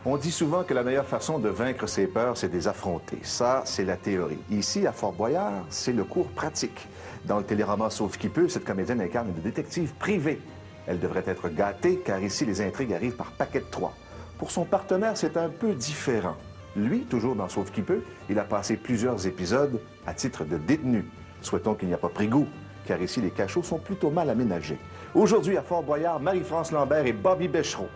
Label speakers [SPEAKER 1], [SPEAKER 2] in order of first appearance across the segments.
[SPEAKER 1] On dit souvent que la meilleure façon de vaincre ses peurs, c'est de les affronter. Ça, c'est la théorie. Ici, à Fort-Boyard, c'est le cours pratique. Dans le téléroman Sauve qui peut, cette comédienne incarne une détective privée. Elle devrait être gâtée, car ici, les intrigues arrivent par paquet de trois. Pour son partenaire, c'est un peu différent. Lui, toujours dans Sauve qui peut, il a passé plusieurs épisodes à titre de détenu. Souhaitons qu'il n'y a pas pris goût, car ici, les cachots sont plutôt mal aménagés. Aujourd'hui, à Fort-Boyard, Marie-France Lambert et Bobby Bechereau.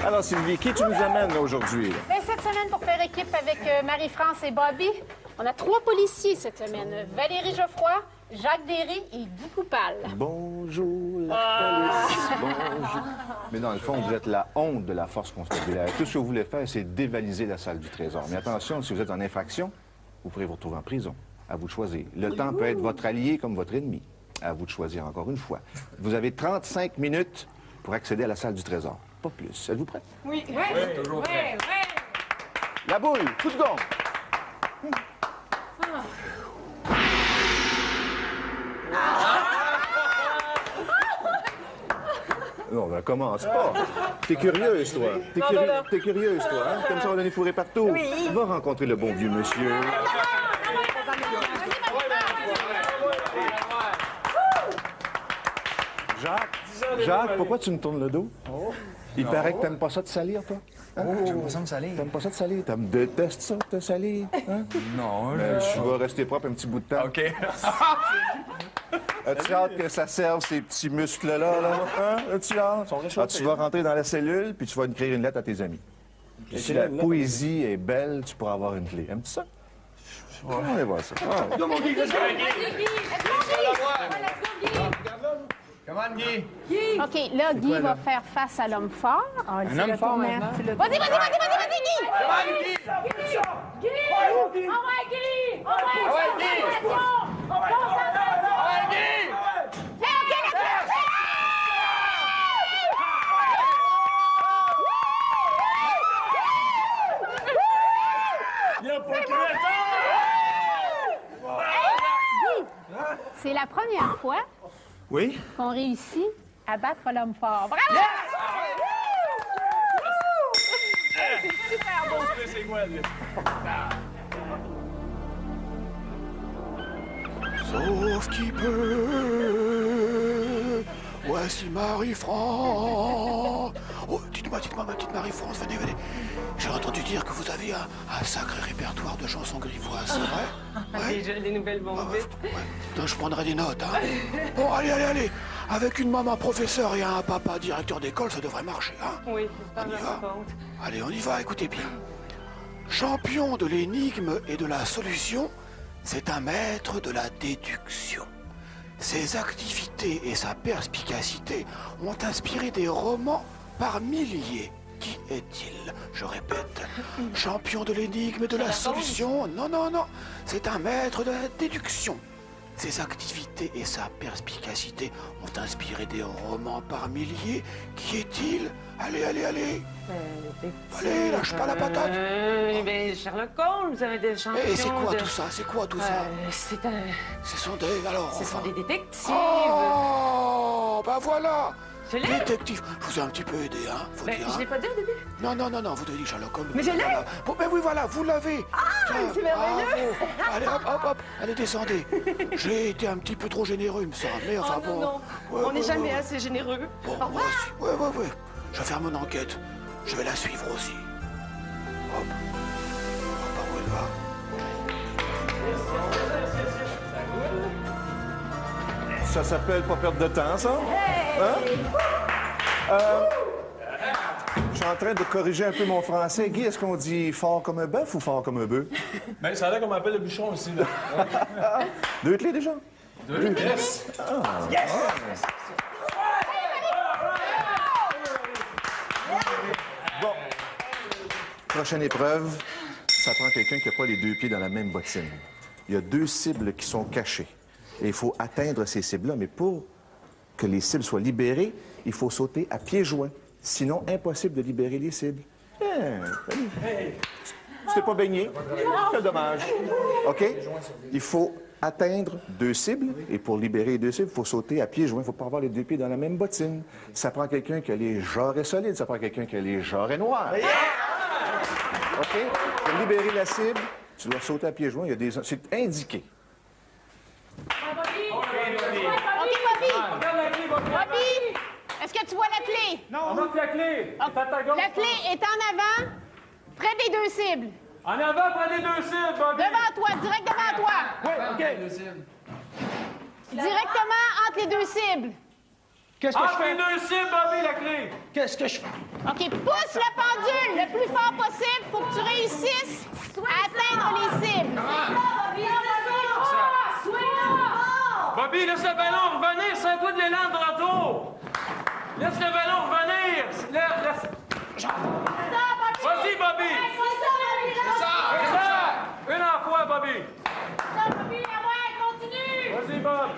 [SPEAKER 1] Alors, Sylvie, qui tu nous amènes aujourd'hui?
[SPEAKER 2] Bien, cette semaine, pour faire équipe avec Marie-France et Bobby, on a 3 policiers cette semaine. Valérie Geoffroy, Jacques Derry et Guy Coupal.
[SPEAKER 1] Bonjour, la police, bonjour. Mais dans le fond, vous êtes la honte de la force constabulaire. Tout ce que vous voulez faire, c'est dévaliser la salle du Trésor. Mais attention, si vous êtes en infraction, vous pourrez vous retrouver en prison. À vous de choisir. Le temps peut être votre allié comme votre ennemi. À vous de choisir encore une fois. Vous avez 35 minutes pour accéder à la salle du Trésor. Pas plus. Êtes-vous prêts?
[SPEAKER 2] Oui.
[SPEAKER 3] Oui, toujours prêt.
[SPEAKER 1] La boule, coup de gong. Non, ben commence pas. T'es curieuse, toi. T'es curieuse, toi. Hein? Comme ça, on va donner fourré partout.
[SPEAKER 2] Oui.
[SPEAKER 1] Va rencontrer le bon vieux monsieur. Jacques, pourquoi tu me tournes le dos? Il paraît que t'aimes pas ça de salir, toi? Hein?
[SPEAKER 3] J'aime pas ça me salir.
[SPEAKER 1] T'aimes pas ça de salir? Tu détestes ça, te salir? Hein?
[SPEAKER 3] Non,
[SPEAKER 1] Tu vas rester propre un petit bout de temps.
[SPEAKER 3] OK.
[SPEAKER 1] As-tu hâte que ça serve ces petits muscles-là? Là? Hein? As-tu hâte? Tu vas rentrer dans la cellule, puis tu vas écrire une lettre à tes amis. Puis si la poésie est belle, tu pourras avoir une clé. Aimes-tu ça? On va aller voir ça. Ah.
[SPEAKER 3] Comment, Guy?
[SPEAKER 2] OK, là, Guy va faire face à l'homme fort.
[SPEAKER 3] Un homme fort maintenant?
[SPEAKER 2] Vas-y, Guy!
[SPEAKER 3] Guy!
[SPEAKER 2] Guy! C'est la première fois
[SPEAKER 1] Oui?
[SPEAKER 2] qu'on réussit à battre l'homme fort. Bravo! C'est super beau.
[SPEAKER 3] C'est quoi, lui?
[SPEAKER 4] Sauf qui peut. Voici Marie-France. Oh, dites-moi, ma petite Marie-France, venez. J'ai entendu dire que vous avez un sacré répertoire de chansons grivoises, c'est vrai? Ouais.
[SPEAKER 5] Déjà, les nouvelles vont vite.
[SPEAKER 4] Donc, je prendrai des notes, hein. Bon, allez. Avec une maman professeur et un papa directeur d'école, ça devrait marcher, hein.
[SPEAKER 5] Oui,
[SPEAKER 4] On y va. Allez, on y va, écoutez bien. Champion de l'énigme et de la solution, c'est un maître de la déduction. Ses activités et sa perspicacité ont inspiré des romans par milliers. Qui est-il? Je répète. Champion de l'énigme et de la solution? Non. C'est un maître de la déduction. Ses activités et sa perspicacité ont inspiré des romans par milliers. Qui est-il? Allez. Allez, lâche pas la patate.
[SPEAKER 5] Ben, Sherlock Holmes, des champions.
[SPEAKER 4] Et c'est quoi tout ça? C'est quoi tout ça?
[SPEAKER 5] Ce
[SPEAKER 4] sont des... Alors,
[SPEAKER 5] sont des détectives.
[SPEAKER 4] Oh, ben voilà.
[SPEAKER 5] Je l'ai.
[SPEAKER 4] Détective. Je vous ai un petit peu aidé, hein, faut
[SPEAKER 5] Ben,
[SPEAKER 4] dire.
[SPEAKER 5] je l'ai pas dit au début.
[SPEAKER 4] Non, vous devez dire Sherlock Holmes.
[SPEAKER 5] Mais je l'ai.
[SPEAKER 4] Voilà. Bon, ben oui, voilà, vous l'avez. Ah,
[SPEAKER 5] c'est merveilleux.
[SPEAKER 4] Allez, hop, allez, descendez. J'ai été un petit peu trop généreux, il me semble. Mais enfin, bon.
[SPEAKER 5] Non.
[SPEAKER 4] Ouais,
[SPEAKER 5] On n'est
[SPEAKER 4] ouais,
[SPEAKER 5] jamais
[SPEAKER 4] ouais.
[SPEAKER 5] assez généreux.
[SPEAKER 4] Bon,
[SPEAKER 5] Au
[SPEAKER 4] moi
[SPEAKER 5] revoir.
[SPEAKER 4] aussi. Ouais. Je vais faire mon enquête. Je vais la suivre aussi. Hop. Par où elle va?
[SPEAKER 1] Ça s'appelle pas perdre de temps, ça? Hein? Je suis en train de corriger un peu mon français. Guy, est-ce qu'on dit fort comme un bœuf ou fort comme un bœuf?
[SPEAKER 3] Ben, ça a l'air qu'on m'appelle le bûcheron aussi, là.
[SPEAKER 1] 2 clés déjà?
[SPEAKER 3] Yes!
[SPEAKER 1] Bon. Prochaine épreuve, ça prend quelqu'un qui n'a pas les 2 pieds dans la même bottine. Il y a 2 cibles qui sont cachées. Et il faut atteindre ces cibles-là, mais pour que les cibles soient libérées, il faut sauter à pieds joints. Sinon, impossible de libérer les cibles. Salut. Tu t'es pas baigné? Quel dommage. OK? Il faut atteindre 2 cibles, et pour libérer les 2 cibles, il faut sauter à pieds joints. Il ne faut pas avoir les 2 pieds dans la même bottine. Ça prend quelqu'un qui a les jarrets solides, ça prend quelqu'un qui a les jarrets noirs. OK? Pour libérer la cible, tu dois sauter à pieds joints. Il y a des... C'est indiqué.
[SPEAKER 2] OK, Bobby!
[SPEAKER 3] Regarde la clé, Bobby!
[SPEAKER 2] Bobby! Est-ce que tu vois la clé?
[SPEAKER 3] On manque la clé! C'est à ta gauche.
[SPEAKER 2] La clé est en avant, près des 2 cibles.
[SPEAKER 3] En avant, prenez 2 cibles, Bobby!
[SPEAKER 2] Devant toi, direct devant toi.
[SPEAKER 3] Oui, OK.
[SPEAKER 2] Directement entre les 2 cibles.
[SPEAKER 6] Qu'est-ce que je
[SPEAKER 3] Entre les
[SPEAKER 6] fais?
[SPEAKER 3] 2 cibles, Bobby, la clé!
[SPEAKER 6] Qu'est-ce que je fais?
[SPEAKER 2] OK, pousse la pendule le plus fort possible pour que tu réussisses à atteindre les cibles.
[SPEAKER 3] Bobby, laisse le ballon revenir, c'est toi de l'élan de retour! Laisse le ballon revenir! Vas-y, Bobby! C'est ça! Une en fois, Bobby! Vas-y, Bob!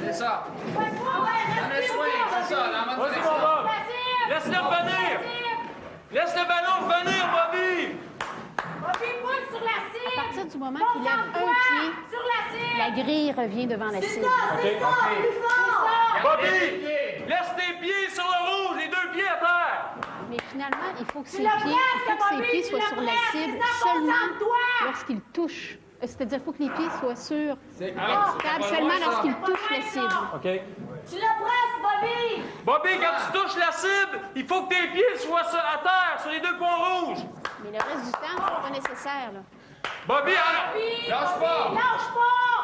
[SPEAKER 7] C'est ça.
[SPEAKER 3] Vas-y, mon Bob! Laisse-le revenir! Laisse le ballon revenir, Bobby!
[SPEAKER 2] À partir du moment qu'il lève un pied, la grille revient devant la cible.
[SPEAKER 3] Bobby! Laisse tes pieds sur le rouge, les 2 pieds à terre!
[SPEAKER 2] Mais finalement, il faut que ses pieds soient sur la cible seulement lorsqu'il touche. C'est-à-dire qu'il faut que les pieds soient sur la table seulement lorsqu'il touche la cible.
[SPEAKER 3] OK. Bobby, quand tu touches la cible, il faut que tes pieds soient à terre, sur les 2 points rouges.
[SPEAKER 2] Mais le reste du temps, c'est pas nécessaire. Là.
[SPEAKER 3] Bobby, lâche pas!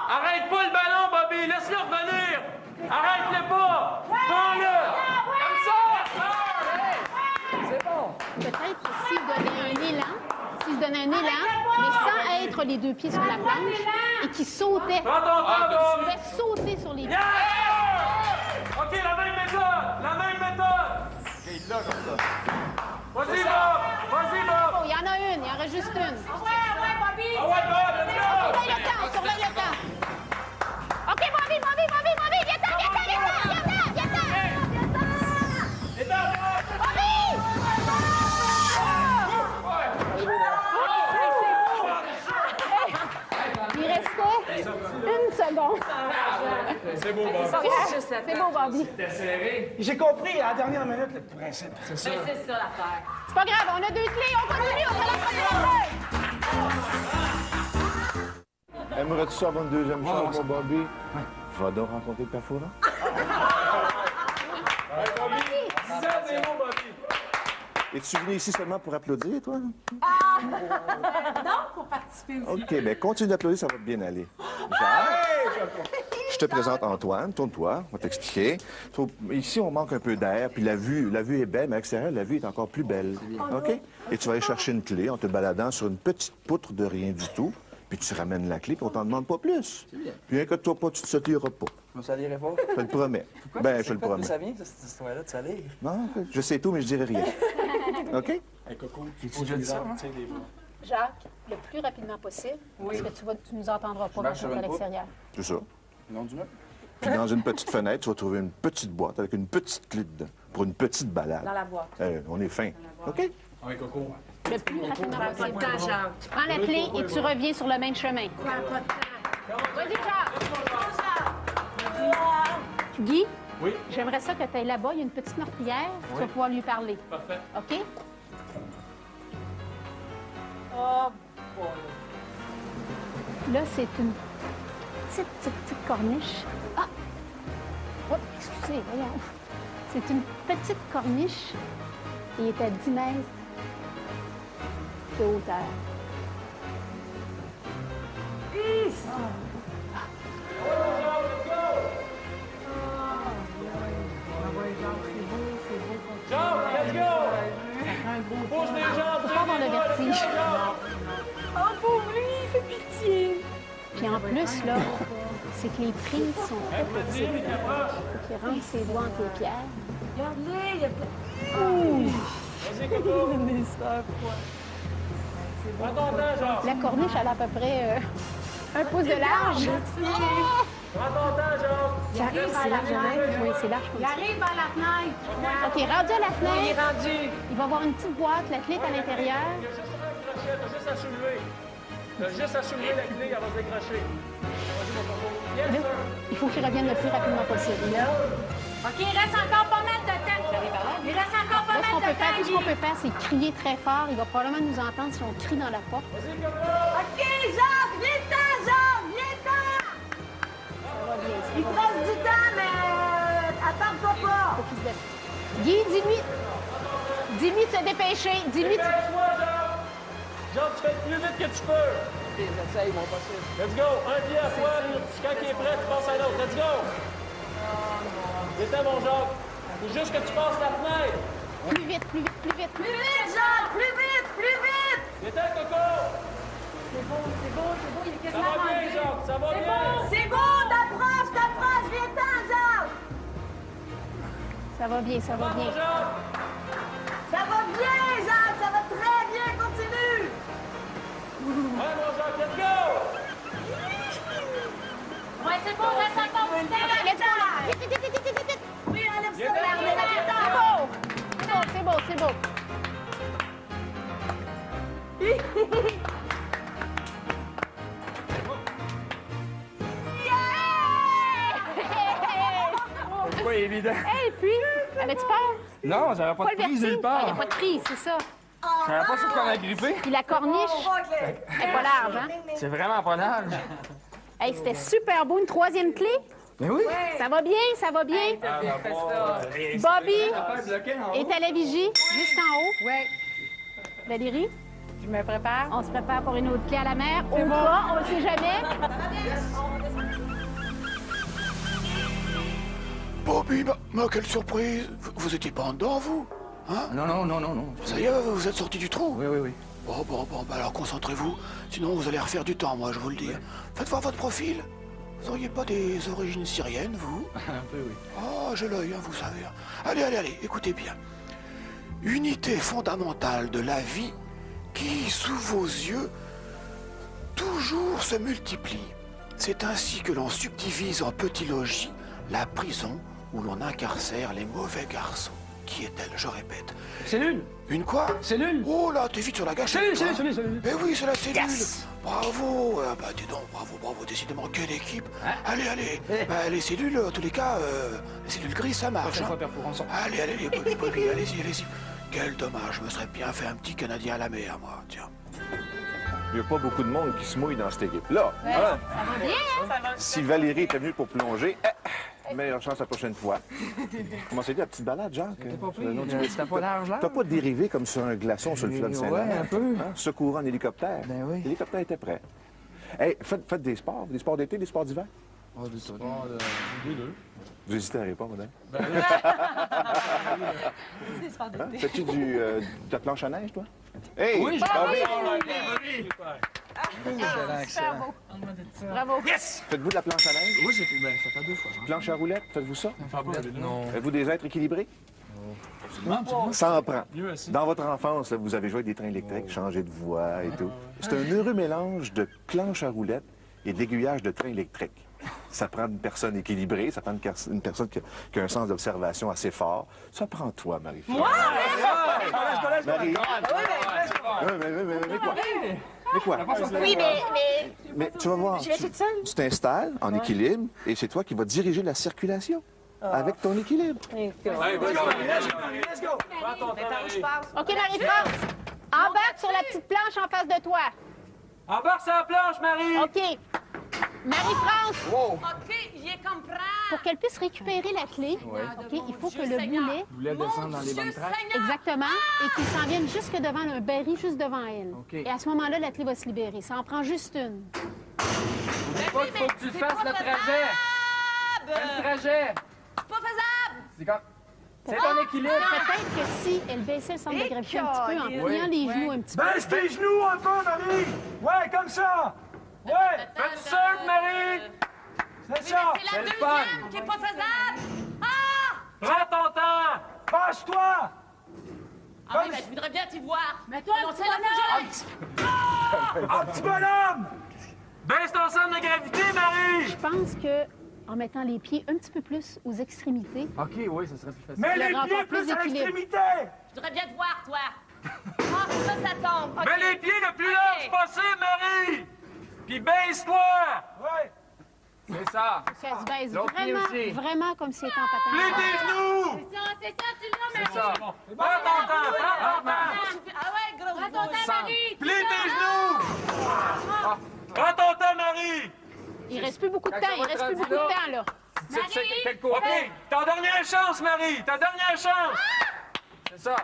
[SPEAKER 3] Arrête pas le ballon, Bobby! Laisse-le revenir! Arrête-le pas! Prends-le! Comme ça!
[SPEAKER 7] C'est bon.
[SPEAKER 2] Peut-être que s'il donnait un élan, mais sans être les 2 pieds sur la planche, et qu'il sautait,
[SPEAKER 3] Prends ton temps,
[SPEAKER 2] il
[SPEAKER 3] Bob!
[SPEAKER 2] pouvait sauter sur les pieds.
[SPEAKER 3] Yeah! OK, la même méthode! La même méthode! OK, là, comme ça. Vas-y, Bob! Vas-y, Bob!
[SPEAKER 2] Oh, il y en a une, il y en reste juste une.
[SPEAKER 3] Ah ouais, Bob, let's go!
[SPEAKER 2] Surveille le temps. OK, Bobby, viens-t'en! Il restait 1 seconde.
[SPEAKER 3] C'est beau, Bob.
[SPEAKER 2] C'est beau, Bobby.
[SPEAKER 3] T'es serré.
[SPEAKER 6] J'ai compris à la dernière minute le principe.
[SPEAKER 5] C'est ça l'affaire.
[SPEAKER 2] C'est pas grave, on a 2 clés, on continue, on fait la première.
[SPEAKER 1] Aimerais-tu ça avoir une deuxième chance, mon Bobby? Va donc rencontrer le Carrefour.
[SPEAKER 3] Bobby, c'est bon, Bobby.
[SPEAKER 1] Es-tu venu ici seulement pour applaudir, toi?
[SPEAKER 5] Non, pour participer aussi.
[SPEAKER 1] OK, bien, continue d'applaudir, ça va bien aller. Jacques, je te présente Antoine. Tourne-toi, on va t'expliquer. Ici, on manque un peu d'air, puis la vue est belle, mais à l'extérieur, la vue est encore plus belle. OK? Et tu vas aller chercher une clé en te baladant sur une petite poutre de rien du tout, puis tu ramènes la clé, puis on t'en demande pas plus. Puis inquiète-toi pas, tu te sautiras pas.
[SPEAKER 7] Je me salirai pas.
[SPEAKER 1] Je te le promets. Ben, je te le promets.
[SPEAKER 7] Ça vient, cette histoire-là, de salir.
[SPEAKER 1] Non, je sais tout, mais je dirai rien. OK?
[SPEAKER 3] Hey, Coco, il faut que je dise ça, tiens, des bras.
[SPEAKER 2] Jacques, le plus rapidement possible, parce que tu nous entendras pas quand
[SPEAKER 7] marche
[SPEAKER 2] tu es
[SPEAKER 7] sur
[SPEAKER 2] à
[SPEAKER 7] une poutre.
[SPEAKER 2] l'extérieur.
[SPEAKER 1] C'est ça.
[SPEAKER 7] Non, du meuble.
[SPEAKER 1] Puis dans une petite fenêtre, tu vas trouver une petite boîte avec une petite clé dedans pour une petite balade.
[SPEAKER 5] Dans la boîte.
[SPEAKER 1] On est fin. OK?
[SPEAKER 3] Ouais, Coco.
[SPEAKER 2] Le plus rapidement
[SPEAKER 5] Pas
[SPEAKER 2] possible.
[SPEAKER 5] de temps, Jacques.
[SPEAKER 2] Tu prends la clé et tu reviens sur le même chemin. Vas-y, Jacques. Guy,
[SPEAKER 3] Oui.
[SPEAKER 2] J'aimerais ça que tu ailles là-bas, il y a une petite meurtrière, tu vas pouvoir lui parler.
[SPEAKER 3] Parfait.
[SPEAKER 2] OK?
[SPEAKER 5] Oh, boy.
[SPEAKER 2] Là, c'est une petite corniche. Ah! Oh, excusez, voyons. C'est une petite corniche et il est à 10 mètres de hauteur.
[SPEAKER 3] Jacques, let's go! Bouge les jambes!
[SPEAKER 2] Faut pas avoir le vertige.
[SPEAKER 5] Oh, pauvre lui, il fait pitié.
[SPEAKER 2] Puis en plus, là, c'est que les prises sont très petites. Faut qu'il rentre ses doigts entre les pierres.
[SPEAKER 5] Regarde-les, il y a pas...
[SPEAKER 3] Vas-y, Coco!
[SPEAKER 5] Il est super froid.
[SPEAKER 3] Prends ton temps, Jacques!
[SPEAKER 2] La corniche, elle a à peu près 1 pouce de large.
[SPEAKER 3] Prends ton temps, Jacques!
[SPEAKER 2] C'est large, oui, c'est large comme
[SPEAKER 5] Il
[SPEAKER 2] ça.
[SPEAKER 5] arrive à la fenêtre.
[SPEAKER 2] OK, rendu à la
[SPEAKER 5] Il est
[SPEAKER 2] fenêtre,
[SPEAKER 5] rendu.
[SPEAKER 2] il va avoir une petite boîte, la clé est à l'intérieur.
[SPEAKER 3] Il y a juste un crochet, t'as juste à soulever. T'as juste à soulever la clé, elle va se décrocher. Vas-y, mon Coco. Yes,
[SPEAKER 2] Là,
[SPEAKER 3] sir!
[SPEAKER 2] il faut qu'il revienne le plus rapidement possible.
[SPEAKER 5] OK, il reste encore pas mal de temps. Il reste encore pas
[SPEAKER 2] Là,
[SPEAKER 5] mal de temps.
[SPEAKER 2] tout ce qu'on peut faire, c'est crier très fort. Il va probablement nous entendre si on crie dans la porte.
[SPEAKER 3] Vas-y, Coco!
[SPEAKER 5] OK, Jacques, viens-t'en, Jacques, viens-t'en. Il te reste du temps, mais attends-toi pas.
[SPEAKER 2] Faut qu'il se dépêche. Guy, dis-lui de se dépêcher. Dis-lui de...
[SPEAKER 3] Dépêche-toi, Jacques! Jacques, tu fais le plus vite que tu peux!
[SPEAKER 7] J'essaye mon possible.
[SPEAKER 3] Let's go! Un pied à fois, puis quand il est prêt, tu passes à l'autre. Let's go! Viens-t'en, mon Jacques! Faut juste que tu passes la fenêtre!
[SPEAKER 2] Plus vite, plus vite, plus vite.
[SPEAKER 5] Plus vite, Jacques, plus vite, plus vite.
[SPEAKER 3] Viens-t'en, Coco!
[SPEAKER 5] C'est beau, c'est beau, c'est beau. Il est
[SPEAKER 3] Ça
[SPEAKER 5] quasiment
[SPEAKER 3] va bien,
[SPEAKER 5] rendu.
[SPEAKER 3] Jacques! Ça va bien!
[SPEAKER 5] C'est beau, t'approches, viens-t'en, Jacques.
[SPEAKER 2] Ça va bien, ça va
[SPEAKER 3] Mon
[SPEAKER 2] bien.
[SPEAKER 3] Jacques!
[SPEAKER 5] Ça va bien, Jacques, ça va très bien, continue.
[SPEAKER 3] Ouais, mon Jacques, let's go!
[SPEAKER 5] Ouais, c'est bon, reste encore du temps.
[SPEAKER 2] Let's go, là. Vite, vite, vite, vite, vite, vite.
[SPEAKER 5] Oui, enlève ça,
[SPEAKER 3] Viens-t'en,
[SPEAKER 5] Bernard,
[SPEAKER 3] Jacques.
[SPEAKER 5] viens-t'en.
[SPEAKER 2] C'est beau, c'est beau.
[SPEAKER 7] C'est pas évident.
[SPEAKER 2] Et puis, avais-tu peur?
[SPEAKER 7] Non, j'avais pas
[SPEAKER 2] Pas
[SPEAKER 7] de
[SPEAKER 2] le
[SPEAKER 7] prise
[SPEAKER 2] vertige.
[SPEAKER 7] nulle
[SPEAKER 2] Il n'y a
[SPEAKER 7] part.
[SPEAKER 2] pas de prise, c'est ça.
[SPEAKER 7] J'avais pas sûr qu'on a grippé.
[SPEAKER 2] Puis la corniche, elle est pas large, hein?
[SPEAKER 7] C'est vraiment pas large.
[SPEAKER 2] Hey, c'était super beau. Une troisième clé.
[SPEAKER 7] Mais oui.
[SPEAKER 2] Ça va bien, ça va bien. Bobby est à la vigie, juste en haut.
[SPEAKER 5] Oui,
[SPEAKER 2] Valérie,
[SPEAKER 5] je me prépare.
[SPEAKER 2] on se prépare pour une autre clé à la mer. Au cas, on ne sait jamais.
[SPEAKER 4] Bobby, mais quelle surprise! Vous étiez pas en dedans, vous? Hein?
[SPEAKER 7] Non.
[SPEAKER 4] Ça y est, vous êtes sorti du trou?
[SPEAKER 7] Oui.
[SPEAKER 4] Bon, bah alors concentrez-vous. Sinon, vous allez refaire du temps, moi, je vous le dis. Faites voir votre profil. Vous auriez pas des origines syriennes, vous?
[SPEAKER 7] Un peu, oui.
[SPEAKER 4] Oh, j'ai l'œil, hein, vous savez. Allez, écoutez bien. Unité fondamentale de la vie qui, sous vos yeux, toujours se multiplie. C'est ainsi que l'on subdivise en petits logis la prison où l'on incarcère les mauvais garçons. Qui est-elle, je répète?
[SPEAKER 7] Cellule.
[SPEAKER 4] Une quoi?
[SPEAKER 7] Cellule.
[SPEAKER 4] Oh là, t'es vite sur la gâchette.
[SPEAKER 7] Cellule.
[SPEAKER 4] Eh oui, c'est la cellule.
[SPEAKER 7] Yes.
[SPEAKER 4] Bravo. Bah dis donc, bravo, décidément, quelle équipe.
[SPEAKER 7] Hein?
[SPEAKER 4] Allez. Bah, les cellules, en tous les cas, les cellules grises, ça marche.
[SPEAKER 7] Prochaine
[SPEAKER 4] hein.
[SPEAKER 7] fois, Père Fourançon.
[SPEAKER 4] Allez, Bobby, allez-y. Quel dommage, je me serais bien fait un petit Canadien à la mer, moi, tiens.
[SPEAKER 1] Il n'y a pas beaucoup de monde qui se mouille dans cette équipe-là. Hein?
[SPEAKER 2] Ça va bien, hein?
[SPEAKER 1] Si Valérie était venue pour plonger, meilleure chance la prochaine fois. Comment c'est dit, la petite balade, Jacques?
[SPEAKER 7] C'était pas large, là.
[SPEAKER 1] T'as pas dérivé comme sur un glaçon sur le fleuve Saint-Laurent?
[SPEAKER 7] Ouais, un peu.
[SPEAKER 1] Hein? Secourant en hélicoptère.
[SPEAKER 7] Ben oui.
[SPEAKER 1] L'hélicoptère était prêt. Hey, faites des sports d'été, des sports d'hiver?
[SPEAKER 7] Oh, des deux.
[SPEAKER 1] Vous hésitez à répondre, madame? Hein? Fais-tu de la planche à neige, toi? Hey!
[SPEAKER 7] Oui,
[SPEAKER 2] Super beau. Bravo.
[SPEAKER 7] Yes!
[SPEAKER 1] Faites-vous de la planche à neige?
[SPEAKER 7] Oui, ça fait 2 fois.
[SPEAKER 1] Planche à roulettes, faites-vous ça?
[SPEAKER 7] Non.
[SPEAKER 1] Êtes-vous des êtres équilibrés? Ça en prend. Dans votre enfance, là, vous avez joué avec des trains électriques, changé de voie et tout. C'est un heureux mélange de planche à roulettes et d'aiguillage de train électrique. Ça prend une personne équilibrée, ça prend une personne qui a un sens d'observation assez fort. Ça prend toi, Marie-Philippe. Moi? Marie? Mais quoi?
[SPEAKER 2] Oui, mais
[SPEAKER 1] Mais tu vas voir, tu t'installes en équilibre et c'est toi qui vas diriger la circulation. avec ton équilibre.
[SPEAKER 3] Allez, vas-y,
[SPEAKER 6] Let's go!
[SPEAKER 3] prends ton temps, Marie.
[SPEAKER 2] OK, Marie-France, embarque sur la petite planche en face de toi.
[SPEAKER 3] Embarque sur la planche, Marie!
[SPEAKER 2] OK. Marie-France,
[SPEAKER 5] OK, j'y comprends.
[SPEAKER 2] pour qu'elle puisse récupérer la clé, OK, il faut que le boulet,
[SPEAKER 7] Vous voulez descendre dans les bonnes traces?
[SPEAKER 2] exactement, et qu'il s'en vienne jusque devant un baril juste devant elle.
[SPEAKER 7] OK.
[SPEAKER 2] Et à ce moment-là, la clé va se libérer. Ça en prend juste une.
[SPEAKER 7] Faut que tu fasses le trajet! Fais le trajet!
[SPEAKER 5] Pas faisable.
[SPEAKER 7] C'est comme... C'est ton équilibre!
[SPEAKER 2] Peut-être que si elle baissait le centre de gravité un petit peu, en pliant les genoux un petit peu.
[SPEAKER 6] Baisse tes genoux un peu, Marie! Ouais, comme ça! Ouais!
[SPEAKER 3] Fais du surf, Marie!
[SPEAKER 6] C'est ça!
[SPEAKER 5] C'est la
[SPEAKER 7] C'est le fun.
[SPEAKER 5] deuxième qui est pas faisable. Ah!
[SPEAKER 3] Prends ton temps!
[SPEAKER 6] Fâche-toi!
[SPEAKER 5] Ah oui, ben, je voudrais bien t'y voir.
[SPEAKER 2] Mais toi,
[SPEAKER 5] Non,
[SPEAKER 2] tu
[SPEAKER 5] c'est
[SPEAKER 2] vas
[SPEAKER 5] la
[SPEAKER 2] là!
[SPEAKER 6] Un petit bonhomme!
[SPEAKER 3] Baisse ton centre de gravité, Marie!
[SPEAKER 2] Je pense que en mettant les pieds un petit peu plus aux extrémités,
[SPEAKER 7] OK, oui, ça serait plus facile.
[SPEAKER 6] Mets
[SPEAKER 2] Il y
[SPEAKER 6] les
[SPEAKER 2] aura
[SPEAKER 6] pieds
[SPEAKER 2] encore plus
[SPEAKER 6] plus à
[SPEAKER 2] d'équilibre.
[SPEAKER 6] l'extrémité!
[SPEAKER 5] Je voudrais bien te voir, toi. Ah, ça tombe. OK.
[SPEAKER 3] Mets les pieds le plus large possible, Marie! Puis baisse-toi!
[SPEAKER 6] Ouais!
[SPEAKER 7] C'est ça!
[SPEAKER 2] qu'elle se baisse
[SPEAKER 7] L'autre pied
[SPEAKER 2] vraiment,
[SPEAKER 7] aussi.
[SPEAKER 2] vraiment comme si elle était en
[SPEAKER 3] Plie
[SPEAKER 2] patin.
[SPEAKER 3] tes genoux!
[SPEAKER 5] C'est ça, tu l'as,
[SPEAKER 7] C'est ça!
[SPEAKER 3] Prends ton temps, prends ton temps!
[SPEAKER 5] Ah ouais, gros. Prends ton temps, Marie.
[SPEAKER 3] Plie tes genoux! Prends ton temps, Marie!
[SPEAKER 2] Il reste plus beaucoup de temps, il reste plus beaucoup de temps, là.
[SPEAKER 7] C'est quel côté?
[SPEAKER 3] OK, ta dernière chance, Marie! Ta dernière chance!
[SPEAKER 7] C'est ça!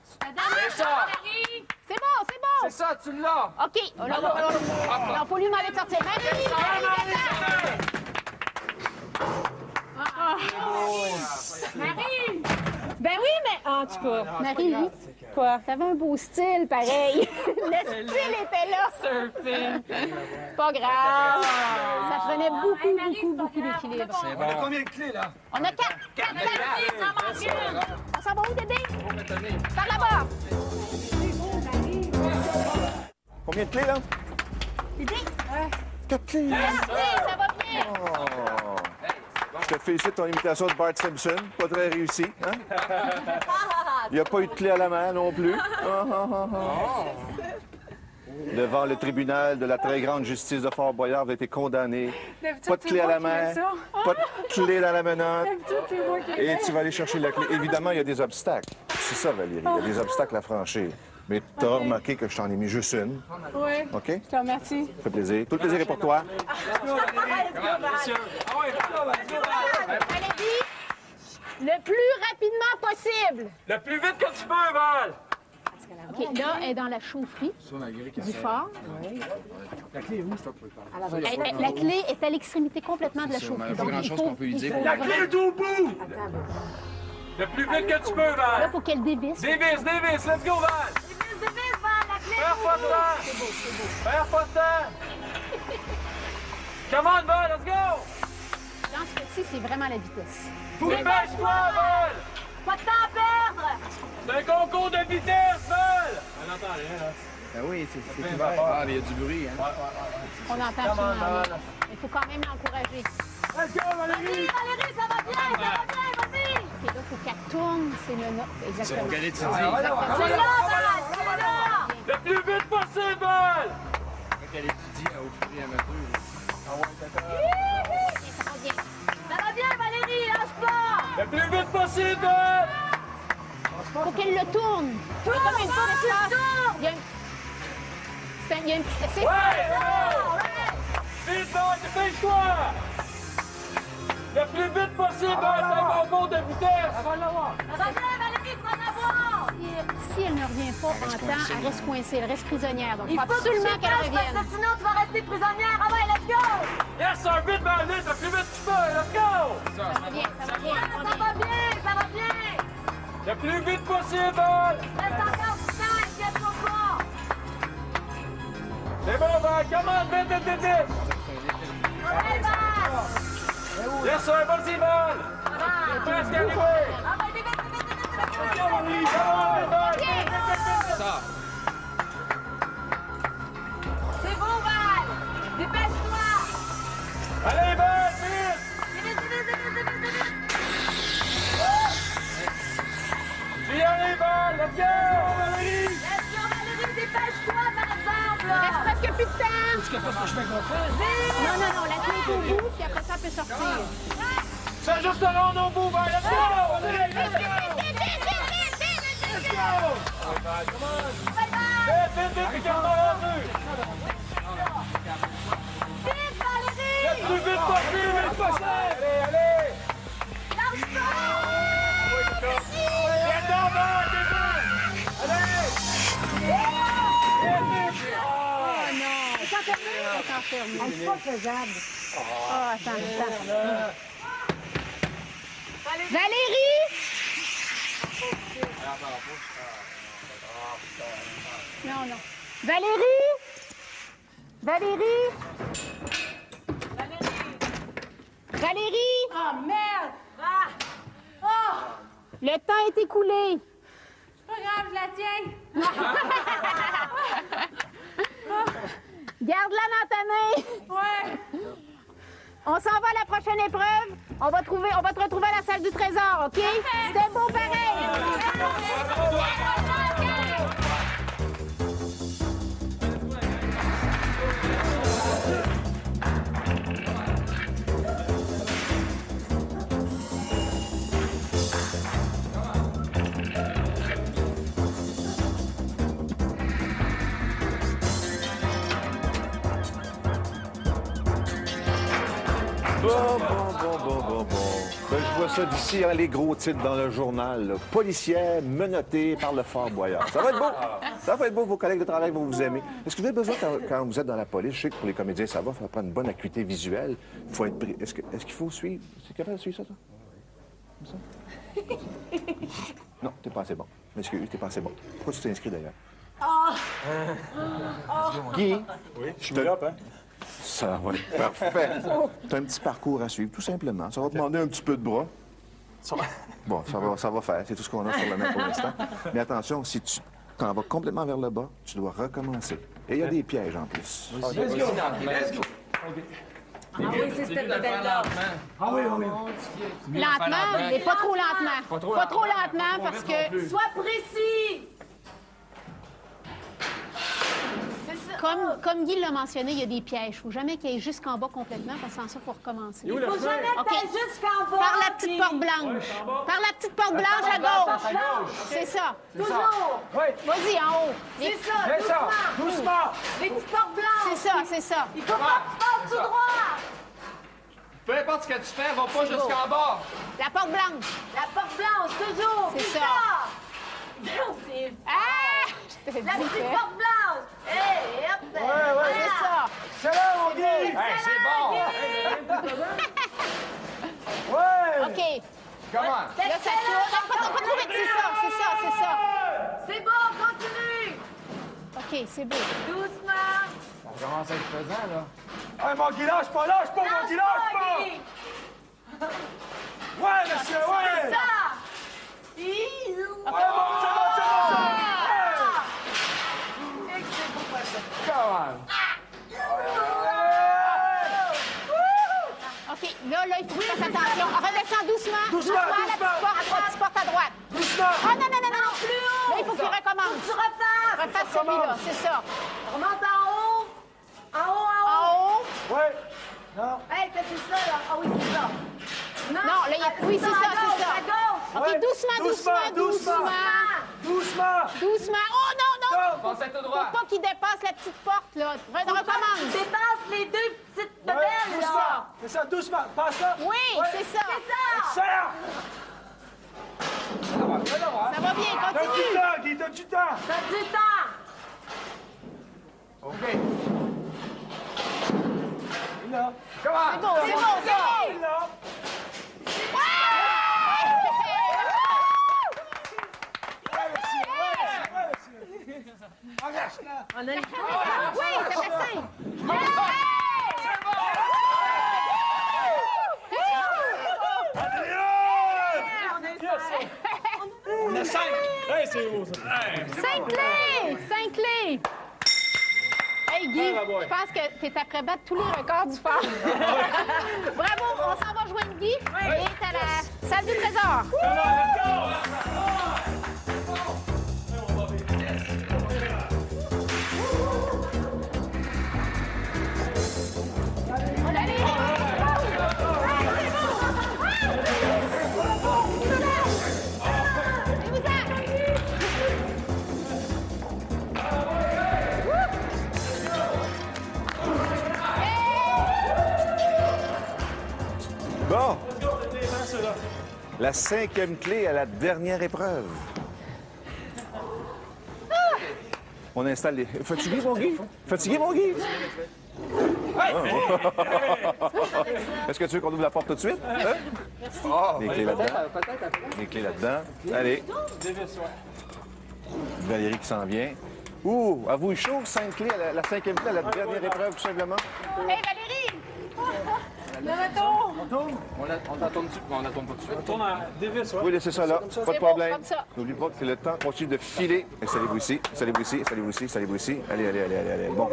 [SPEAKER 5] C'est
[SPEAKER 7] ça.
[SPEAKER 5] Marie.
[SPEAKER 2] C'est bon, c'est bon!
[SPEAKER 7] C'est ça, tu l'as!
[SPEAKER 2] OK, là, faut lui demander de sortir. Marie,
[SPEAKER 5] Marie.
[SPEAKER 2] ben oui, mais en tout cas, Marie, quoi? T'avais un beau style, pareil. Le style était là.
[SPEAKER 7] Surfing!
[SPEAKER 2] Pas grave. Ça prenait beaucoup d'équilibre.
[SPEAKER 6] On a combien de clés, là?
[SPEAKER 2] On a quatre. On s'en va où, Dédé? Par là-bas.
[SPEAKER 1] Combien de clés, là?
[SPEAKER 2] Dédé?
[SPEAKER 1] 4 clés.
[SPEAKER 2] Oui, ça va bien.
[SPEAKER 1] Oh. Je te félicite ton imitation de Bart Simpson. Pas très réussi. Hein? Il n'y a pas eu de clé à la main non plus. Devant le tribunal de la très grande justice de Fort-Boyard, vous avez été condamné. Pas de clé à la main, pas de clé dans la menotte. Et tu vas aller chercher la clé. Évidemment, il y a des obstacles. C'est ça, Valérie. Il y a des obstacles à franchir. Mais tu auras remarqué que je t'en ai mis juste une.
[SPEAKER 2] Oui,
[SPEAKER 1] OK?
[SPEAKER 2] je te remercie.
[SPEAKER 1] Ça fait plaisir. Tout le plaisir est pour toi.
[SPEAKER 2] Valérie, le plus rapidement possible.
[SPEAKER 3] Le plus vite que tu peux, Val!
[SPEAKER 2] OK, là, elle est dans la chaufferie du fort.
[SPEAKER 7] La clé est où?
[SPEAKER 2] La clé est à l'extrémité complètement de la chaufferie.
[SPEAKER 7] Pas grand-chose qu'on peut lui dire.
[SPEAKER 6] La clé est au bout!
[SPEAKER 3] Le plus vite que tu peux,
[SPEAKER 2] Là,
[SPEAKER 3] Val!
[SPEAKER 2] il faut qu'elle dévisse.
[SPEAKER 3] Dévisse, dévisse! Let's go, Val!
[SPEAKER 5] Dévisse, Val, la clé.
[SPEAKER 3] Perds pas de temps! Perds pas de temps! Come on, Val, let's go!
[SPEAKER 2] Dans ce cas-ci, c'est vraiment la vitesse.
[SPEAKER 3] Dépêche-toi, Val!
[SPEAKER 5] Pas de temps à perdre.
[SPEAKER 3] C'est un concours de vitesse, Val!
[SPEAKER 7] Ben oui, c'est ouvert. Ah, il y a du bruit, hein?
[SPEAKER 2] On entend absolument rien. Il faut quand même l'encourager.
[SPEAKER 6] Let's go, Valérie!
[SPEAKER 5] Valérie, ça va bien, vas-y.
[SPEAKER 2] OK, là, il faut qu'elle tourne. C'est le nord. Exactement.
[SPEAKER 7] Quelle étude?
[SPEAKER 5] C'est là, Val, c'est là.
[SPEAKER 3] Le plus vite possible, Val!
[SPEAKER 7] Quelle étudie au fur et à mesure.
[SPEAKER 2] Ça va bien.
[SPEAKER 5] Ça va bien, Valérie, lâche pas.
[SPEAKER 3] Le plus vite possible, Val!
[SPEAKER 2] Faut qu'elle le tourne.
[SPEAKER 5] Tourne,
[SPEAKER 2] Comme une
[SPEAKER 5] Val,
[SPEAKER 2] petite espace.
[SPEAKER 5] tourne.
[SPEAKER 2] Il y a un... Il y a un petit... C'est
[SPEAKER 3] Vite, Val, dépêche-toi! Le plus vite possible, Val! C'est un concours de vitesse!
[SPEAKER 5] Ça va bien, Valérie, tu vas en avoir.
[SPEAKER 2] Si elle ne revient pas en temps, elle reste coincée, elle reste prisonnière. Donc, il
[SPEAKER 5] Il
[SPEAKER 2] faut
[SPEAKER 5] faut
[SPEAKER 2] absolument
[SPEAKER 5] que tu
[SPEAKER 2] qu'elle
[SPEAKER 5] fasses,
[SPEAKER 2] revienne.
[SPEAKER 5] parce que sinon, tu vas rester prisonnière. Ah ouais, let's go.
[SPEAKER 3] Yes, sir! Vite, Val, vite! Le plus vite que tu peux! Let's go!
[SPEAKER 2] Ça va bien, ça va bien.
[SPEAKER 5] Ça va bien, ça va bien.
[SPEAKER 3] Le plus vite possible, Val!
[SPEAKER 5] Reste encore du temps, inquiète-toi pas.
[SPEAKER 3] C'est bon, Val! Come on, vite, vite, vite, vite!
[SPEAKER 5] Ouais, Val.
[SPEAKER 3] Yes, sir! Vas-y, Val! C'est presque arrivé!
[SPEAKER 5] Ah ouais, vite, vite, vite, vite, vite, vite.
[SPEAKER 3] Come on, Val!
[SPEAKER 7] Ça.
[SPEAKER 5] C'est bon, Val. Dépêche-toi.
[SPEAKER 3] Allez, Val, vite!
[SPEAKER 5] Vite, vite, vite, vite, vite, vite.
[SPEAKER 3] Tu y arrives, Val! Let's go! Valérie!
[SPEAKER 5] Let's go, Valérie, dépêche-toi, par exemple.
[SPEAKER 2] Il reste presque plus de temps.
[SPEAKER 6] Est-ce que pas ce chemin qu'on fait?
[SPEAKER 2] Non, la clé est au bout, puis après ça, elle peut sortir.
[SPEAKER 3] Ça justement nos bouts, va, let's go! Let's go! Let's go! Come on! Vite, puis qu'elle m'a rendu!
[SPEAKER 5] Vite, Valérie!
[SPEAKER 3] Le plus vite possible! Allez!
[SPEAKER 5] Lâche-toi!
[SPEAKER 3] Viens d'en bas, Kevin! Allez!
[SPEAKER 2] C'est enfermé. C'est pas faisable. Oh, attends. Valérie! Non. Valérie!
[SPEAKER 5] Oh, merde! Ah! Oh!
[SPEAKER 2] Le temps est écoulé.
[SPEAKER 5] C'est pas grave, je la tiens.
[SPEAKER 2] Garde-la dans ta main.
[SPEAKER 5] Ouais.
[SPEAKER 2] On s'en va à la prochaine épreuve. On va te retrouver à la salle du trésor, OK? C'était beau pareil.
[SPEAKER 1] Bon. Ben, je vois ça d'ici, hein, les gros titres dans le journal. Là. Policière menotté par le Fort Boyard. Ça va être beau. Ça va être beau, vos collègues de travail vont vous aimer. Est-ce que vous avez besoin, quand vous êtes dans la police, je sais que pour les comédiens, ça va, il faut prendre une bonne acuité visuelle. Il faut être pris. Est-ce qu'il faut suivre? C'est capable de suivre ça, toi? Comme ça? Non, t'es pas assez bon. M'excuse, t'es pas assez bon. Pourquoi tu t'es inscrit, d'ailleurs? Guy?
[SPEAKER 6] Oui, je suis là, hein?
[SPEAKER 1] Ça va être parfait. T'as un petit parcours à suivre, tout simplement. Ça va te demander un petit peu de bras. Bon, ça va faire. C'est tout ce qu'on a sur la main pour l'instant. Mais attention, si tu t'en vas complètement vers le bas, tu dois recommencer. Et il y a des pièges en plus.
[SPEAKER 3] Let's go!
[SPEAKER 5] Ah oui, c'est cette bébelle-là.
[SPEAKER 6] Ah oui.
[SPEAKER 2] Lentement, mais pas trop lentement. Pas trop lentement parce que,
[SPEAKER 5] Sois précis! C'est ça.
[SPEAKER 2] comme Guy l'a mentionné, il y a des pièges. Il ne faut jamais qu'il aille jusqu'en bas complètement parce que sans ça, il faut recommencer.
[SPEAKER 3] Où le
[SPEAKER 5] Faut
[SPEAKER 3] chemin?
[SPEAKER 5] jamais
[SPEAKER 2] OK.
[SPEAKER 5] être jusqu'en bas.
[SPEAKER 2] Par la petite porte blanche. Par la petite porte blanche à gauche. C'est ça.
[SPEAKER 5] Toujours.
[SPEAKER 6] Oui,
[SPEAKER 2] Vas-y, en haut.
[SPEAKER 5] C'est ça,
[SPEAKER 6] c'est ça.
[SPEAKER 5] doucement.
[SPEAKER 6] Doucement.
[SPEAKER 5] Les petites portes blanches.
[SPEAKER 2] C'est ça.
[SPEAKER 5] Il faut pas que tu passes tout droit.
[SPEAKER 7] Peu importe ce que tu fais, va pas jusqu'en bas.
[SPEAKER 2] La porte blanche.
[SPEAKER 5] La porte blanche, toujours.
[SPEAKER 2] C'est ça.
[SPEAKER 5] Non, c'est...
[SPEAKER 2] Ah! Je te
[SPEAKER 5] La
[SPEAKER 2] dis
[SPEAKER 5] petite
[SPEAKER 2] que...
[SPEAKER 5] porte blanche. Hey, hop. Voilà.
[SPEAKER 2] C'est ça.
[SPEAKER 6] C'est là, mon Guy.
[SPEAKER 7] Hey, c'est bon.
[SPEAKER 6] Ouais.
[SPEAKER 2] OK.
[SPEAKER 7] Comment?
[SPEAKER 2] Là, ça tourne. Non, pas trop vite. C'est ça.
[SPEAKER 5] C'est bon, continue.
[SPEAKER 2] OK, c'est beau.
[SPEAKER 5] Doucement.
[SPEAKER 7] Ça commence à être pesant, là.
[SPEAKER 6] Hey, mon Guy, lâche pas, mon Guy, lâche pas.
[SPEAKER 5] Guy.
[SPEAKER 6] Ouais, monsieur, ouais.
[SPEAKER 5] C'est ça.
[SPEAKER 6] Ouais, bon, c'est bon.
[SPEAKER 5] Et que c'est beau, pas ça.
[SPEAKER 7] Comment?
[SPEAKER 2] OK, là, il faut que tu fasses attention. Redescends doucement.
[SPEAKER 6] Doucement.
[SPEAKER 2] La petite porte à droite.
[SPEAKER 6] Doucement.
[SPEAKER 2] Ah, non. Là, il faut qu'il recommence.
[SPEAKER 5] Tu repasses.
[SPEAKER 2] Refasse celui-là, c'est ça.
[SPEAKER 5] Remonte en haut. En haut.
[SPEAKER 2] En haut.
[SPEAKER 6] Ouais. Non.
[SPEAKER 5] Hey, c'est ça, là. Ah oui, c'est ça.
[SPEAKER 2] Non, là, oui, c'est ça.
[SPEAKER 5] À gauche.
[SPEAKER 2] OK,
[SPEAKER 6] Ouais.
[SPEAKER 2] doucement. Doucement. Oh, non.
[SPEAKER 7] Pensez tout droit.
[SPEAKER 2] Faut pas qu'il dépasse la petite porte, là.
[SPEAKER 5] Tu
[SPEAKER 2] Recommence.
[SPEAKER 5] dépasses les deux petites
[SPEAKER 6] Ouais,
[SPEAKER 5] bebelles,
[SPEAKER 6] c'est
[SPEAKER 5] là.
[SPEAKER 6] ça. C'est ça, doucement. Passe là.
[SPEAKER 2] Oui,
[SPEAKER 6] Ouais.
[SPEAKER 2] c'est ça.
[SPEAKER 5] C'est ça.
[SPEAKER 6] Excellent.
[SPEAKER 2] Ça va bien,
[SPEAKER 6] T'as du
[SPEAKER 2] continue.
[SPEAKER 6] temps, Guy, t'as du temps.
[SPEAKER 5] T'as du temps.
[SPEAKER 7] OK.
[SPEAKER 6] Là.
[SPEAKER 7] Comment?
[SPEAKER 2] C'est bon.
[SPEAKER 6] Là.
[SPEAKER 5] On a le
[SPEAKER 2] Oui, ça fait 5.
[SPEAKER 6] On a 5. Hey, c'est beau, ça.
[SPEAKER 2] 5 clés. Hey, Guy, je pense que tu es après battre tous les records du fort. Bravo, on s'en va rejoindre Guy. Et à la salle du trésor. Allez.
[SPEAKER 1] Bon. La 5e clé à la dernière épreuve. On installe les... Fatigué, mon Guy? Fatigué, mon Guy? Est-ce que tu veux qu'on ouvre la porte tout de suite? Hein? Les clés là-dedans. Les clés là-dedans. Allez. Valérie qui s'en vient. Ouh, à vous chaud, 5 clés, la 5e clé à la dernière épreuve, tout simplement.
[SPEAKER 2] Hey, Valérie!
[SPEAKER 5] Le retour!
[SPEAKER 7] On la tourne dessus. On la tourne pas dessus.
[SPEAKER 3] On tourne à dévisse, ouais.
[SPEAKER 1] Oui, laissez ça là, pas de
[SPEAKER 2] C'est bon,
[SPEAKER 1] problème.
[SPEAKER 2] comme ça.
[SPEAKER 1] N'oubliez pas que le temps continue de filer. Installez-vous ici, installez-vous ici, installez-vous ici, installez-vous ici. Allez, allez, allez, allez, allez. Bon,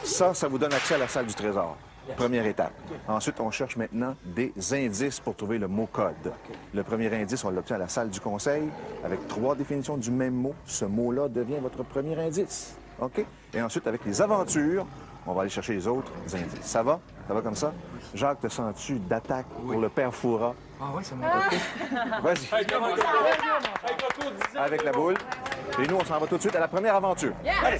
[SPEAKER 1] ça vous donne accès à la salle du trésor. Première étape. Ensuite, on cherche maintenant des indices pour trouver le mot code. Le premier indice, on l'obtient à la salle du conseil. Avec 3 définitions du même mot, ce mot-là devient votre premier indice. OK? Et ensuite, avec les aventures, on va aller chercher les autres indices. Ça va? Ça va comme ça? Jacques, te sens-tu d'attaque pour le père Foura?
[SPEAKER 7] Ah oui, ça m'a été.
[SPEAKER 1] Vas-y.
[SPEAKER 3] Avec le cours 10 ans.
[SPEAKER 1] Avec la boule. Et nous, on s'en va tout de suite à la première aventure. Allez!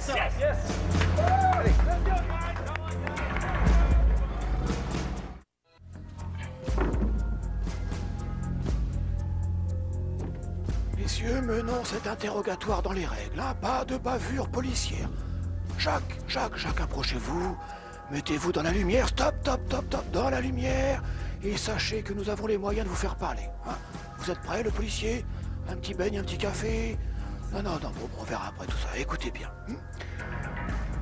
[SPEAKER 4] Messieurs, menons cet interrogatoire dans les règles, hein. Pas de bavure policière. Jacques, approchez-vous. Mettez-vous dans la lumière, stop, dans la lumière. Et sachez que nous avons les moyens de vous faire parler. Hein. Vous êtes prêts, le policier? Un petit beigne, un petit café? Non, bon, on verra après tout ça. Écoutez bien.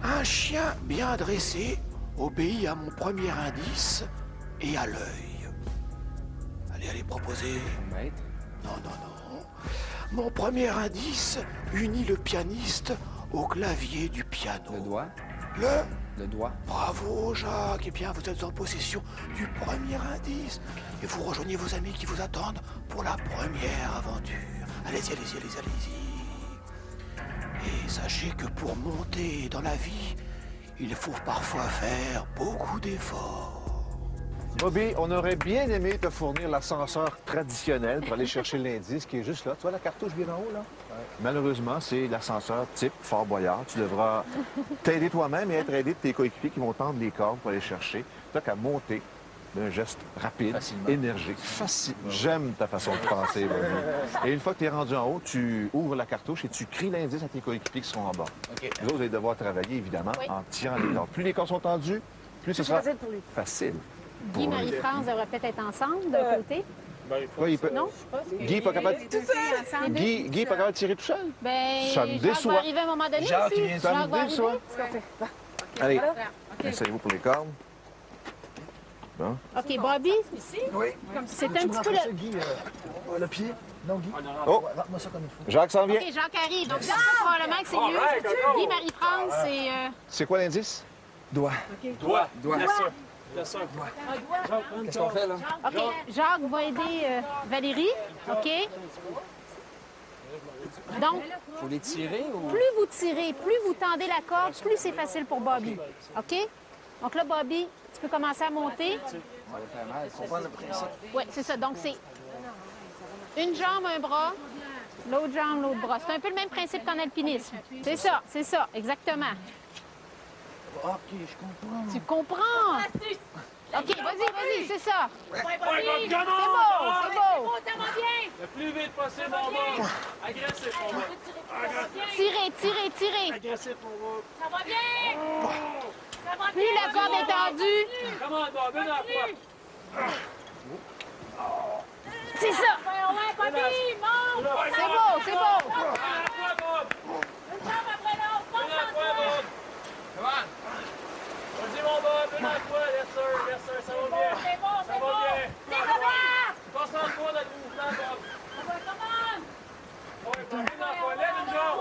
[SPEAKER 4] Un chien bien dressé obéit à mon premier indice et à l'œil. Allez, proposez. Non. Mon premier indice unit le pianiste au clavier du piano.
[SPEAKER 7] Le doigt. Le doigt.
[SPEAKER 4] Bravo, Jacques. Eh bien, vous êtes en possession du premier indice. Et vous rejoignez vos amis qui vous attendent pour la première aventure. Allez-y. Et sachez que pour monter dans la vie, il faut parfois faire beaucoup d'efforts.
[SPEAKER 1] Bobby, on aurait bien aimé te fournir l'ascenseur traditionnel pour aller chercher l'indice qui est juste là. Tu vois la cartouche bien en haut, là? Ouais. Malheureusement, c'est l'ascenseur type Fort Boyard. Tu devras t'aider toi-même et être aidé de tes coéquipiers qui vont tendre les cordes pour aller chercher. Tu n'as qu'à monter d'un geste rapide, énergique, facile. J'aime ta façon de penser, Bobby. Et une fois que tu es rendu en haut, tu ouvres la cartouche et tu cries l'indice à tes coéquipiers qui sont en bas.
[SPEAKER 7] OK.
[SPEAKER 1] Les autres, vous allez devoir travailler, évidemment, en tirant les cordes. Plus les cordes sont tendues, plus ce sera facile.
[SPEAKER 2] Guy, Marie-France devraient peut-être être ensemble d'un côté.
[SPEAKER 1] Oui, il peut...
[SPEAKER 2] Non?
[SPEAKER 1] Guy n'est pas capable...
[SPEAKER 2] Ensemble.
[SPEAKER 1] Guy est pas capable de tirer tout seul?
[SPEAKER 2] Ben,
[SPEAKER 1] Ça me
[SPEAKER 2] Jacques
[SPEAKER 1] déçoit.
[SPEAKER 2] va arriver à un moment donné
[SPEAKER 7] Jacques,
[SPEAKER 2] aussi.
[SPEAKER 7] il vient de
[SPEAKER 1] Ça
[SPEAKER 2] Jacques
[SPEAKER 1] me
[SPEAKER 2] va
[SPEAKER 1] déçoit.
[SPEAKER 2] arriver.
[SPEAKER 1] Allez, installez-vous pour les cordes. Bon.
[SPEAKER 2] OK, Bobby,
[SPEAKER 6] Oui.
[SPEAKER 2] c'est un petit peu le...
[SPEAKER 6] Guy, le pied. Non, Guy.
[SPEAKER 1] Oh,
[SPEAKER 6] Rate-moi ça comme il faut.
[SPEAKER 1] Jacques s'en vient.
[SPEAKER 2] OK, Jacques arrive. Donc, ça, probablement que c'est mieux. Guy, Marie-France, c'est...
[SPEAKER 1] C'est quoi l'indice?
[SPEAKER 6] Doigt.
[SPEAKER 3] Doigt.
[SPEAKER 7] Doigt.
[SPEAKER 3] Qu'est-ce
[SPEAKER 6] Qu'est-ce qu'on fait, là?
[SPEAKER 2] OK, Jacques va aider Valérie. OK? Donc,
[SPEAKER 7] Faut les tirer ou...
[SPEAKER 2] plus vous tirez, plus vous tendez la corde, plus c'est facile pour Bobby. OK? Donc là, Bobby, tu peux commencer à monter.
[SPEAKER 7] Ça va faire mal. Ils sont pas le principe.
[SPEAKER 2] Oui, c'est ça. Donc, c'est une jambe, un bras, l'autre jambe, l'autre bras. C'est un peu le même principe qu'en alpinisme. C'est ça, exactement.
[SPEAKER 6] OK, je comprends.
[SPEAKER 2] Tu comprends? OK, vas-y, c'est ça.
[SPEAKER 3] Ouais,
[SPEAKER 2] C'est
[SPEAKER 3] comme
[SPEAKER 2] beau,
[SPEAKER 3] gamin!
[SPEAKER 2] c'est beau.
[SPEAKER 5] Ça va bien!
[SPEAKER 3] Le plus vite possible, mon gars. Agressif, mon gars.
[SPEAKER 2] Tirez.
[SPEAKER 3] Agressif, mon gars.
[SPEAKER 5] Ça va bien! Ça va
[SPEAKER 2] Plus la corde est tendue,
[SPEAKER 3] Comment, Bob? Une à la fois.
[SPEAKER 2] c'est ça.
[SPEAKER 5] Ouais, Bobby, monte!
[SPEAKER 2] C'est beau.
[SPEAKER 3] Une à la fois, Bob.
[SPEAKER 5] Une jambe après l'autre,
[SPEAKER 3] Une à la fois, Bob.
[SPEAKER 7] Come on.
[SPEAKER 3] Vas-y, mon Bob. Une à la fois. Yes, sir. Ça va bien.
[SPEAKER 5] c'est bon,
[SPEAKER 3] Ça
[SPEAKER 5] c'est
[SPEAKER 3] va
[SPEAKER 5] bon!
[SPEAKER 3] bien.
[SPEAKER 5] C'est comment?
[SPEAKER 3] Concentre-toi dans le mouvement, Bob.
[SPEAKER 5] Ça va comment?
[SPEAKER 3] Ouais, Bob, une à la fois. Lève une jambe.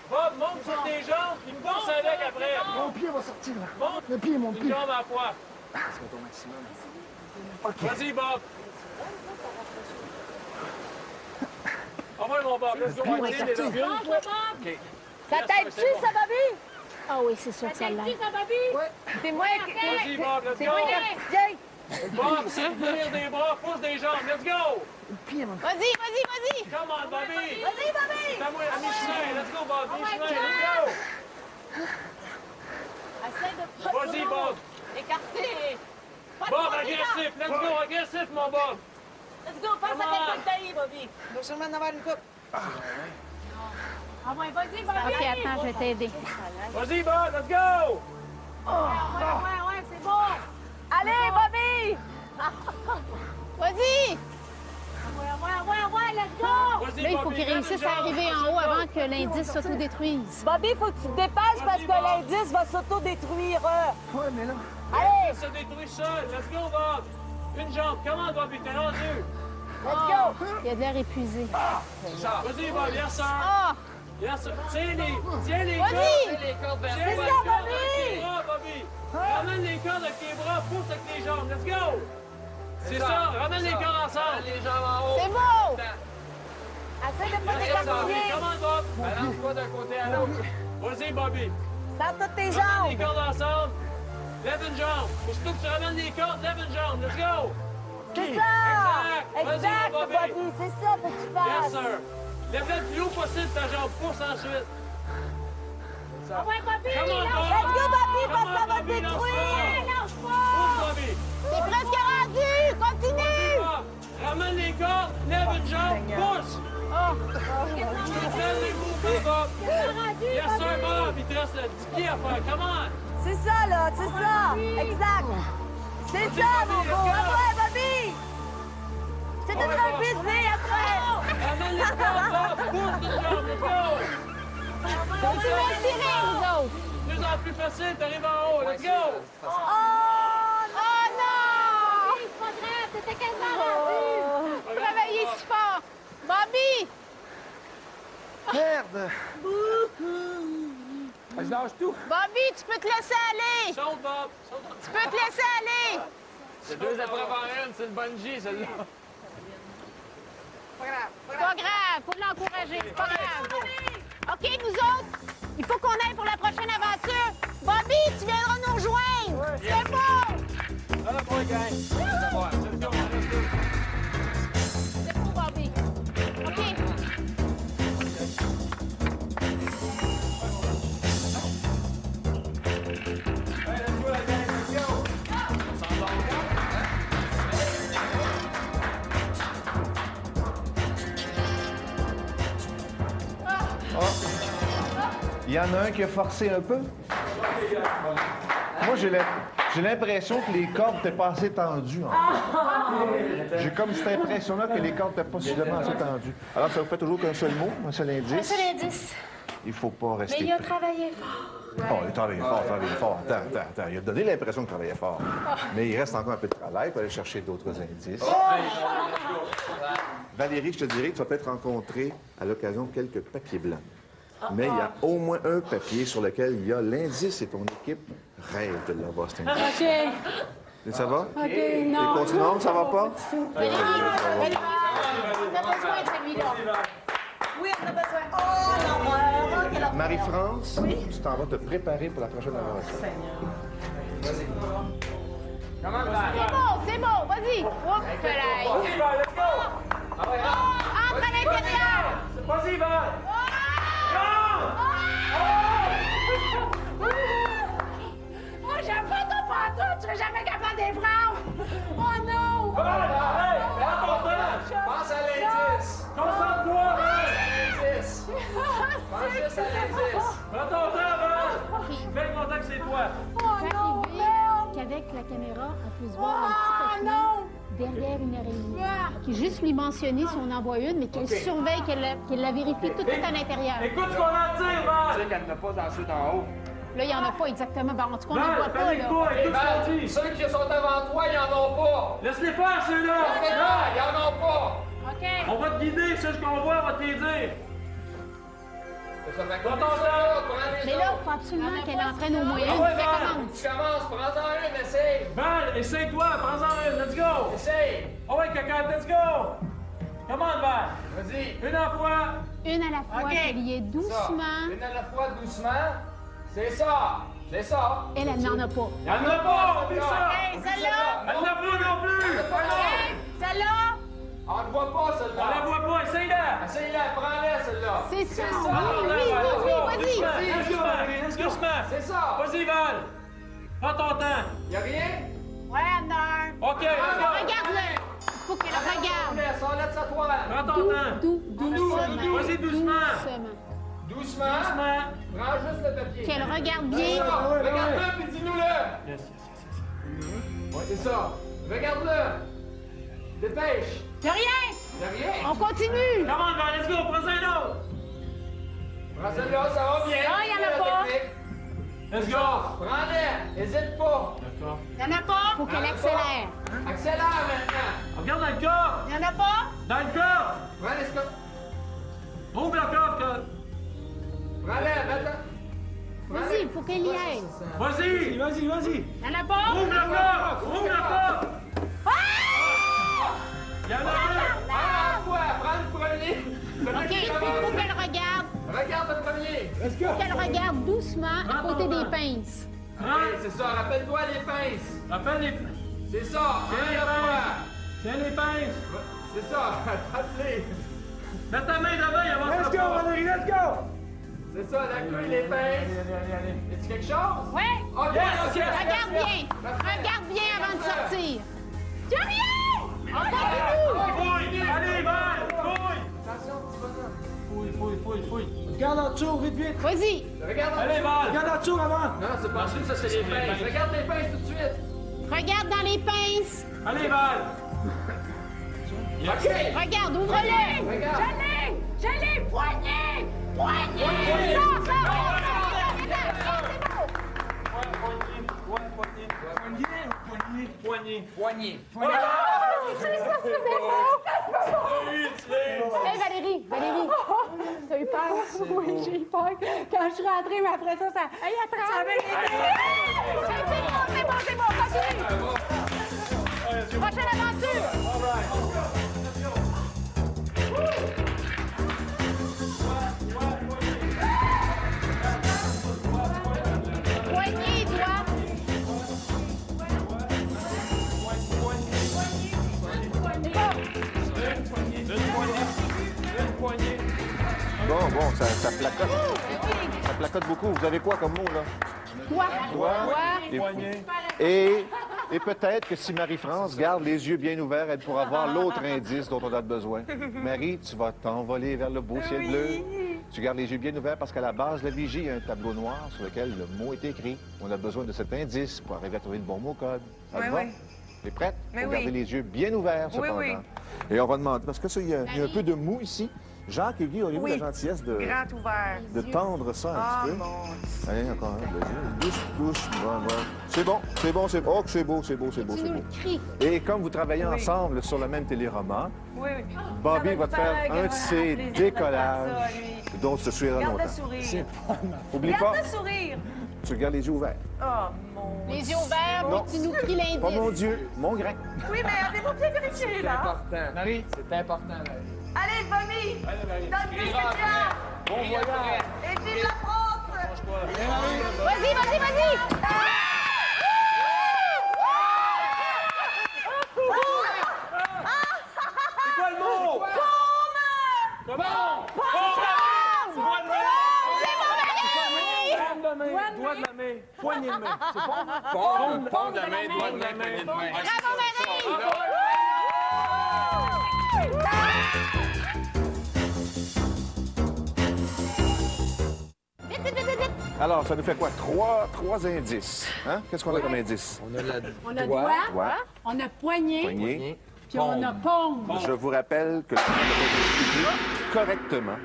[SPEAKER 3] Bob, monte sur tes jambes, puis me pousse avec après.
[SPEAKER 6] Mon pied va sortir, là.
[SPEAKER 3] Monte
[SPEAKER 6] Le pied, mon
[SPEAKER 3] une
[SPEAKER 6] pied.
[SPEAKER 3] jambe à la fois.
[SPEAKER 7] C'est ton maximum.
[SPEAKER 6] OK.
[SPEAKER 3] Vas-y, Bob. Envoie mon Bob. Let's go.
[SPEAKER 5] Monte, Bob!
[SPEAKER 3] Ça
[SPEAKER 5] t'aide-tu, ça, Bobby?
[SPEAKER 2] Ah oui, c'est sûr que ça
[SPEAKER 5] T'aide-tu,
[SPEAKER 2] l'aide.
[SPEAKER 5] ça, Bobby?
[SPEAKER 6] T'es
[SPEAKER 5] moins
[SPEAKER 3] Vas-y, Bob. Let's go. Bob, soutenir des bras, pousse des jambes. Let's go.
[SPEAKER 6] le pied, mon
[SPEAKER 2] Vas-y.
[SPEAKER 3] Come on, Bobby.
[SPEAKER 5] Vas-y, Bobby!
[SPEAKER 3] Fais-moi à mi-chemin. Let's go, Bob. Mi-chemin. Let's
[SPEAKER 5] Essaye de pas
[SPEAKER 3] go. Vas-y, Bob.
[SPEAKER 5] écarter.
[SPEAKER 3] Bob, agressif. Let's go, agressif, mon Bob.
[SPEAKER 5] Let's go, passe à quelqu'un de taillé, Bobby. Il va sûrement en avoir une coupe. Ah ouais, vas-y, Bobby.
[SPEAKER 2] OK, attends, je vais t'aider.
[SPEAKER 3] Vas-y, Bob, let's go.
[SPEAKER 5] Ouais, c'est bon. Allez, Bobby.
[SPEAKER 2] Vas-y!
[SPEAKER 5] Ouais, let's go.
[SPEAKER 3] Vas-y,
[SPEAKER 2] Là, il faut
[SPEAKER 3] Bobby,
[SPEAKER 2] qu'il réussisse à arriver en haut avant que l'indice s'autodétruise.
[SPEAKER 5] Bobby, faut que tu te dépêches parce que l'indice va s'autodétruire.
[SPEAKER 6] Ouais, mais là...
[SPEAKER 5] Allez,
[SPEAKER 3] se détruit seul. Let's go, Bob. Une jambe. Comment, Bobby? T'es rendu.
[SPEAKER 5] let's go.
[SPEAKER 2] Il a de l'air épuisé.
[SPEAKER 3] Vas-y, Bob, yes, sir.
[SPEAKER 2] Ah!
[SPEAKER 3] Yes, sir. Tiens les
[SPEAKER 2] Vas-y!
[SPEAKER 3] cordes.
[SPEAKER 7] Les cordes vers
[SPEAKER 3] Tiens
[SPEAKER 5] ça,
[SPEAKER 3] les cordes
[SPEAKER 5] Bobby.
[SPEAKER 3] avec tes bras, Bobby. Ramène les cordes avec tes bras, pousse avec tes jambes. Let's go. C'est ça. Ramène les cordes ensemble.
[SPEAKER 7] les jambes en haut.
[SPEAKER 2] C'est beau!
[SPEAKER 5] Essaye de pas
[SPEAKER 3] Bobby,
[SPEAKER 5] t'écartiller.
[SPEAKER 3] comment, Bob?
[SPEAKER 7] Balance-toi d'un côté à l'autre.
[SPEAKER 3] Vas-y, Bobby.
[SPEAKER 5] Sors toutes tes
[SPEAKER 3] Ramène les
[SPEAKER 5] jambes.
[SPEAKER 3] cordes ensemble. Lève une jambe. Aussitôt que tu ramènes les cordes, lève une jambe. Let's go.
[SPEAKER 5] C'est ça.
[SPEAKER 3] Vas-y,
[SPEAKER 5] Exact,
[SPEAKER 3] Bobby.
[SPEAKER 5] Bobby. C'est ça que tu
[SPEAKER 3] Yes,
[SPEAKER 5] fasses.
[SPEAKER 3] sir. Lève-la le plus haut possible ta jambe. Pousse ensuite.
[SPEAKER 5] Ouais, Bobby.
[SPEAKER 3] Come on, Bob.
[SPEAKER 5] Let's go, Bobby, parce que ça
[SPEAKER 3] Come on,
[SPEAKER 5] va te
[SPEAKER 3] Bobby,
[SPEAKER 5] détruire.
[SPEAKER 3] lance
[SPEAKER 5] Lâche
[SPEAKER 3] Pousse, Bobby.
[SPEAKER 2] T'es presque rendu! Continue!
[SPEAKER 3] Bob. Ramène les cordes, lève une jambe, pousse. Lève les mouvements, Bob. Yes, sir, Bob. Il te reste 10 pieds à faire. Come on.
[SPEAKER 5] C'est ça, là, c'est ça. Exact. C'est ça, mon beau. Après, Bobby. Je te donnerai un baiser après.
[SPEAKER 3] Ramène les cordes, Bob. Pousse une jambe. Let's go.
[SPEAKER 2] Continuez à tirer, vous autres!
[SPEAKER 3] De plus en plus facile, t'arrives en haut. Let's go.
[SPEAKER 5] Oh,
[SPEAKER 2] Oh non!
[SPEAKER 5] c'est pas grave. T'étais quasiment rendu.
[SPEAKER 2] Travaillez si fort! Bobby!
[SPEAKER 6] Merde! Ah, je lâche tout.
[SPEAKER 2] Bobby, tu peux te laisser aller!
[SPEAKER 3] Saute, Bob. Saute.
[SPEAKER 2] Tu peux te laisser aller!
[SPEAKER 7] C'est deux après avoir une, c'est le bungee, celle-là.
[SPEAKER 2] C'est pas grave, faut l'encourager, c'est pas grave. OK, nous autres, il faut qu'on aille pour la prochaine aventure. Bobby, tu viendras nous rejoindre. C'est bon!
[SPEAKER 3] À la fois, gang. Let's go.
[SPEAKER 2] C'est pour Bobby. OK.
[SPEAKER 1] Il y en a un qui a forcé un peu. Moi, j'ai l'impression que les cordes n'étaient pas assez tendues. J'ai comme cette impression-là que les cordes n'étaient pas suffisamment assez tendues. Alors, ça vous fait toujours qu'un seul mot, un seul indice.
[SPEAKER 2] Un seul indice.
[SPEAKER 1] Il faut pas rester
[SPEAKER 2] Mais il a
[SPEAKER 1] prêt.
[SPEAKER 2] travaillé fort.
[SPEAKER 1] Oh, il a travaillé fort. Attends. Il a donné l'impression qu'il travaillait fort. Mais il reste encore un peu de travail pour aller chercher d'autres indices. Valérie, je te dirais que tu vas peut-être rencontrer à l'occasion quelques papiers blancs. Mais il y a au moins un papier sur lequel il y a l'indice et ton équipe rêve de l'avoir, cet indice.
[SPEAKER 2] OK.
[SPEAKER 1] Ça va?
[SPEAKER 2] OK,
[SPEAKER 1] Et
[SPEAKER 2] non.
[SPEAKER 1] continuons, ça va pas?
[SPEAKER 2] Valérie, on a besoin de celui-là.
[SPEAKER 5] Oui, on a besoin. Oh, l'horreur. Quelle horreur.
[SPEAKER 1] Marie-France, tu t'en vas te préparer pour la prochaine aventure.
[SPEAKER 7] Comment ça?
[SPEAKER 2] C'est bon, vas-y. Oups,
[SPEAKER 3] Vas-y, Val, let's go.
[SPEAKER 2] entre à l'intérieur.
[SPEAKER 3] Vas-y, Val.
[SPEAKER 2] Moi, j'aime pas ton pantoute, tu serais jamais capable de les prendre. Oh non!
[SPEAKER 3] Val, arrête. Prends ton temps.
[SPEAKER 7] Pense à l'indice.
[SPEAKER 3] Concentre-toi, Val.
[SPEAKER 7] L'indice. Pense juste à l'indice.
[SPEAKER 3] Prends ton temps, Val. Fais content que c'est toi.
[SPEAKER 2] Quand il vit qu'avec la caméra, on peut se voir un petit papier derrière une araignée. Qui juste lui mentionner si on en voit une, mais qu'elle surveille, qu'elle la vérifie tout à l'intérieur.
[SPEAKER 3] Écoute ce qu'on a à dire,
[SPEAKER 7] Tu
[SPEAKER 3] Val.
[SPEAKER 7] sais qu'elle n'a pas dans ceux d'en haut.
[SPEAKER 2] Là, il n'y en a pas exactement. Ben, en tout cas, on ne
[SPEAKER 3] Val,
[SPEAKER 2] voit pas,
[SPEAKER 3] fais
[SPEAKER 2] là.
[SPEAKER 3] toi avec tout ce qu'on dit.
[SPEAKER 7] Ceux qui sont avant toi, ils en ont pas.
[SPEAKER 3] Laisse-les faire, ceux-là.
[SPEAKER 7] Regarde, ils en ont pas.
[SPEAKER 2] OK.
[SPEAKER 3] On va te guider, c'est ce qu'on voit, on va te les dire.
[SPEAKER 7] Ça fait
[SPEAKER 3] Dans ton
[SPEAKER 7] comme ça,
[SPEAKER 3] temps.
[SPEAKER 7] prends les
[SPEAKER 2] Mais là, il
[SPEAKER 7] autres.
[SPEAKER 2] faut absolument qu'elle entraîne au moins
[SPEAKER 3] Ah
[SPEAKER 2] une.
[SPEAKER 3] ouais,
[SPEAKER 2] Qu'elle
[SPEAKER 3] Val.
[SPEAKER 2] commence.
[SPEAKER 7] Tu commences, prends-en une, essaye.
[SPEAKER 3] Val, essaye-toi, prends-en une, let's go.
[SPEAKER 7] Essaye.
[SPEAKER 3] Oh ouais, caca, let's go. Come on, Val.
[SPEAKER 7] Vas-y.
[SPEAKER 3] Une à la fois.
[SPEAKER 2] Une à la fois,
[SPEAKER 7] OK.
[SPEAKER 2] qu'elle y est
[SPEAKER 7] Ça.
[SPEAKER 2] doucement.
[SPEAKER 7] Une à la fois, doucement. C'est ça. C'est ça.
[SPEAKER 2] Elle n'en a pas.
[SPEAKER 3] Il y en a pas, oublie ça.
[SPEAKER 2] Hey, celle-là!
[SPEAKER 3] Elle n'en a pas non plus.
[SPEAKER 2] Hey, celle-là!
[SPEAKER 7] On ne voit pas,
[SPEAKER 3] On la
[SPEAKER 7] celle-là.
[SPEAKER 3] voit pas, essaye-la.
[SPEAKER 7] Essaye-la, prends-la, celle-là.
[SPEAKER 2] C'est ça!
[SPEAKER 7] ça.
[SPEAKER 2] Oui, vas-y!
[SPEAKER 3] Doucement.
[SPEAKER 7] C'est ça.
[SPEAKER 3] Vas-y, Val. Prends ton temps.
[SPEAKER 7] Y a rien?
[SPEAKER 5] Ouais, Anne.
[SPEAKER 3] OK,
[SPEAKER 2] Regarde-le. Faut qu'elle regarde.
[SPEAKER 7] Laisse, on laisse sa toile.
[SPEAKER 3] Prends ton temps.
[SPEAKER 2] Doucement.
[SPEAKER 3] Vas-y, doucement.
[SPEAKER 7] Doucement.
[SPEAKER 3] Doucement.
[SPEAKER 7] Prends juste le papier.
[SPEAKER 2] Qu'elle regarde
[SPEAKER 7] C'est
[SPEAKER 2] bien.
[SPEAKER 7] ça. Regarde-le, puis dis-nous-le.
[SPEAKER 3] Yes.
[SPEAKER 7] Ouais, c'est ça. Regarde-le. Dépêche.
[SPEAKER 2] De rien.
[SPEAKER 7] De rien.
[SPEAKER 2] On continue.
[SPEAKER 3] Come on, man, let's go, prends un autre.
[SPEAKER 7] Prends celle-là, ça va bien.
[SPEAKER 2] Non, il y en a
[SPEAKER 7] La
[SPEAKER 2] pas.
[SPEAKER 7] technique.
[SPEAKER 3] Let's go.
[SPEAKER 7] Prends-les. Hésite pas.
[SPEAKER 3] D'accord.
[SPEAKER 2] Il n'y en a pas. Faut qu'elle accélère.
[SPEAKER 7] Accélère maintenant.
[SPEAKER 3] Regarde dans le corps.
[SPEAKER 2] Il n'y en a pas.
[SPEAKER 3] Dans le corps.
[SPEAKER 7] Prends les scopes.
[SPEAKER 3] Ouvre le corps.
[SPEAKER 7] Prends-les, maintenant.
[SPEAKER 2] Vas-y, faut qu'elle y aille.
[SPEAKER 3] Vas-y.
[SPEAKER 6] Vas-y.
[SPEAKER 2] Il n'y en a pas.
[SPEAKER 3] Ouvre le corps. Ouvre le corps. Il y en a un.
[SPEAKER 7] Ah, quoi? Prends le premier.
[SPEAKER 2] OK, il faut qu'elle regarde.
[SPEAKER 7] Regarde le premier.
[SPEAKER 2] Faut qu'elle regarde doucement à côté des pinces.
[SPEAKER 7] Oui, c'est ça. Rappelle-toi les pinces.
[SPEAKER 3] Rappelle les...
[SPEAKER 7] C'est ça.
[SPEAKER 3] Tiens les pinces. Tiens les pinces.
[SPEAKER 7] C'est ça. Rappelez.
[SPEAKER 3] Mets ta main devant, il avance.
[SPEAKER 6] Let's go, Valérie, let's go!
[SPEAKER 7] C'est ça, la queue et les pinces.
[SPEAKER 3] Allez.
[SPEAKER 7] Est-ce quelque chose?
[SPEAKER 2] Ouais.
[SPEAKER 7] OK,
[SPEAKER 3] Yes,
[SPEAKER 7] OK.
[SPEAKER 3] yes.
[SPEAKER 2] Regarde bien. Regarde bien avant de sortir. Tu as rien. On continue.
[SPEAKER 3] Fouille. Allez, Val. Fouille.
[SPEAKER 7] Attention, petit bonhomme.
[SPEAKER 3] Fouille.
[SPEAKER 6] Regarde en dessous, vite.
[SPEAKER 2] Vas-y.
[SPEAKER 7] Regarde en
[SPEAKER 3] Allez,
[SPEAKER 7] dessous.
[SPEAKER 3] Val.
[SPEAKER 6] Regarde en dessous avant.
[SPEAKER 7] Non, c'est pas ensuite, ça, c'est les pinces. Regarde les pinces tout de suite.
[SPEAKER 2] Regarde dans les pinces.
[SPEAKER 3] Allez, Val.
[SPEAKER 7] OK.
[SPEAKER 2] Regarde, ouvre-le.
[SPEAKER 7] Regarde.
[SPEAKER 2] Je l'ai. Poignée. Poignée. Ça.
[SPEAKER 3] Poignée.
[SPEAKER 2] Hey Valérie, t'as eu peur?
[SPEAKER 5] Oui, j'ai eu peur. Quand je suis rentrée, mais après ça, ça...
[SPEAKER 2] Hey, attrape!
[SPEAKER 5] Ça avait été... C'est bon, continue!
[SPEAKER 2] Prochaine aventure! Poignée, toi!
[SPEAKER 1] Bon, ça placote. Ça placote beaucoup. Vous avez quoi comme mot, là?
[SPEAKER 2] Toi!
[SPEAKER 1] Et peut-être que si Marie-France garde les yeux bien ouverts, elle pourra voir l'autre indice dont on a besoin. Marie, tu vas t'envoler vers le beau ciel bleu. Tu gardes les yeux bien ouverts parce qu'à la base de la vigie, il y a un tableau noir sur lequel le mot est écrit. On a besoin de cet indice pour arriver à trouver le bon mot code. Ça te va? T'es prête?
[SPEAKER 5] Mais
[SPEAKER 1] Faut
[SPEAKER 5] oui.
[SPEAKER 1] garder les yeux bien ouverts, cependant.
[SPEAKER 5] oui.
[SPEAKER 1] Et on va demander, parce que ça, il y a un peu de mou ici. Jacques et Guy, auriez-vous
[SPEAKER 5] Oui.
[SPEAKER 1] la gentillesse de
[SPEAKER 5] ouvert.
[SPEAKER 1] tendre ça un petit peu?
[SPEAKER 5] mon
[SPEAKER 1] Allez, encore un. Douce. Bon. C'est bon. Oh, que c'est beau.
[SPEAKER 2] Tu nous le cries.
[SPEAKER 1] Et comme vous travaillez ensemble sur le même téléroman,
[SPEAKER 5] Oui.
[SPEAKER 1] Bobby va te faire un de ses décollages dont tu te souviendras
[SPEAKER 5] Garde le
[SPEAKER 1] longtemps.
[SPEAKER 5] sourire.
[SPEAKER 1] Oublie pas,
[SPEAKER 5] Garde le sourire.
[SPEAKER 1] tu gardes les yeux ouverts.
[SPEAKER 5] Oh, mon...
[SPEAKER 2] Les yeux ouverts,
[SPEAKER 1] Non.
[SPEAKER 2] puis tu nous cries l'indice.
[SPEAKER 1] Pas mon Dieu, mon grain.
[SPEAKER 5] Oui, mais avez-vous bien vérifié, là?
[SPEAKER 7] Important. Marie, c'est important, Marie.
[SPEAKER 5] Allez, Bobby! Donne tout ce que tu as!
[SPEAKER 7] Bon voyage.
[SPEAKER 5] Et vive la France!
[SPEAKER 2] Vas-y!
[SPEAKER 3] C'est quoi le mot? Comment? Doigt de la main. Poignée de main. C'est pas?
[SPEAKER 7] Paume de la main, doigt de main, poignée de main.
[SPEAKER 2] Bravo, Valérie! Vite!
[SPEAKER 1] Alors, ça nous fait quoi? Trois indices. Hein? Qu'est-ce qu'on a comme indice?
[SPEAKER 5] On a doigt,
[SPEAKER 1] Doigt,
[SPEAKER 5] on a poignet,
[SPEAKER 1] poignée.
[SPEAKER 5] puis on a paume.
[SPEAKER 1] Je vous rappelle que le mot doit être écrit correctement,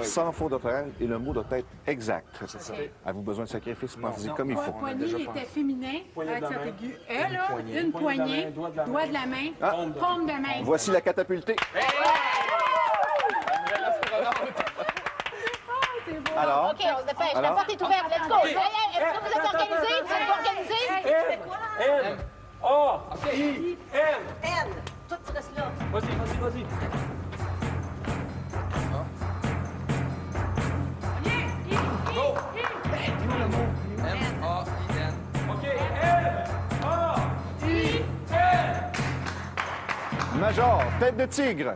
[SPEAKER 1] sans faute d'orthographe, et le mot doit être exact. C'est ça. Avez-vous besoin de sacrifice? Pensez-y comme il faut.
[SPEAKER 5] Poignet, il était féminin,
[SPEAKER 3] Poignée de
[SPEAKER 5] avec
[SPEAKER 3] la
[SPEAKER 5] cet
[SPEAKER 3] main.
[SPEAKER 5] aigu. Là, une poignée,
[SPEAKER 3] Doigt de la main.
[SPEAKER 5] doigt de la main,
[SPEAKER 1] Ah.
[SPEAKER 5] paume de main.
[SPEAKER 1] Voici la catapultée. Alors,
[SPEAKER 2] OK, on se dépêche. La
[SPEAKER 1] Alors?
[SPEAKER 2] porte est ouverte. Let's go. Est-ce que vous êtes organisés? Vous êtes organisés?
[SPEAKER 3] N. A. I. N.
[SPEAKER 5] N. Toi, tu restes là.
[SPEAKER 3] Vas-y. OK. N. A. I. N.
[SPEAKER 1] Major, tête de tigre.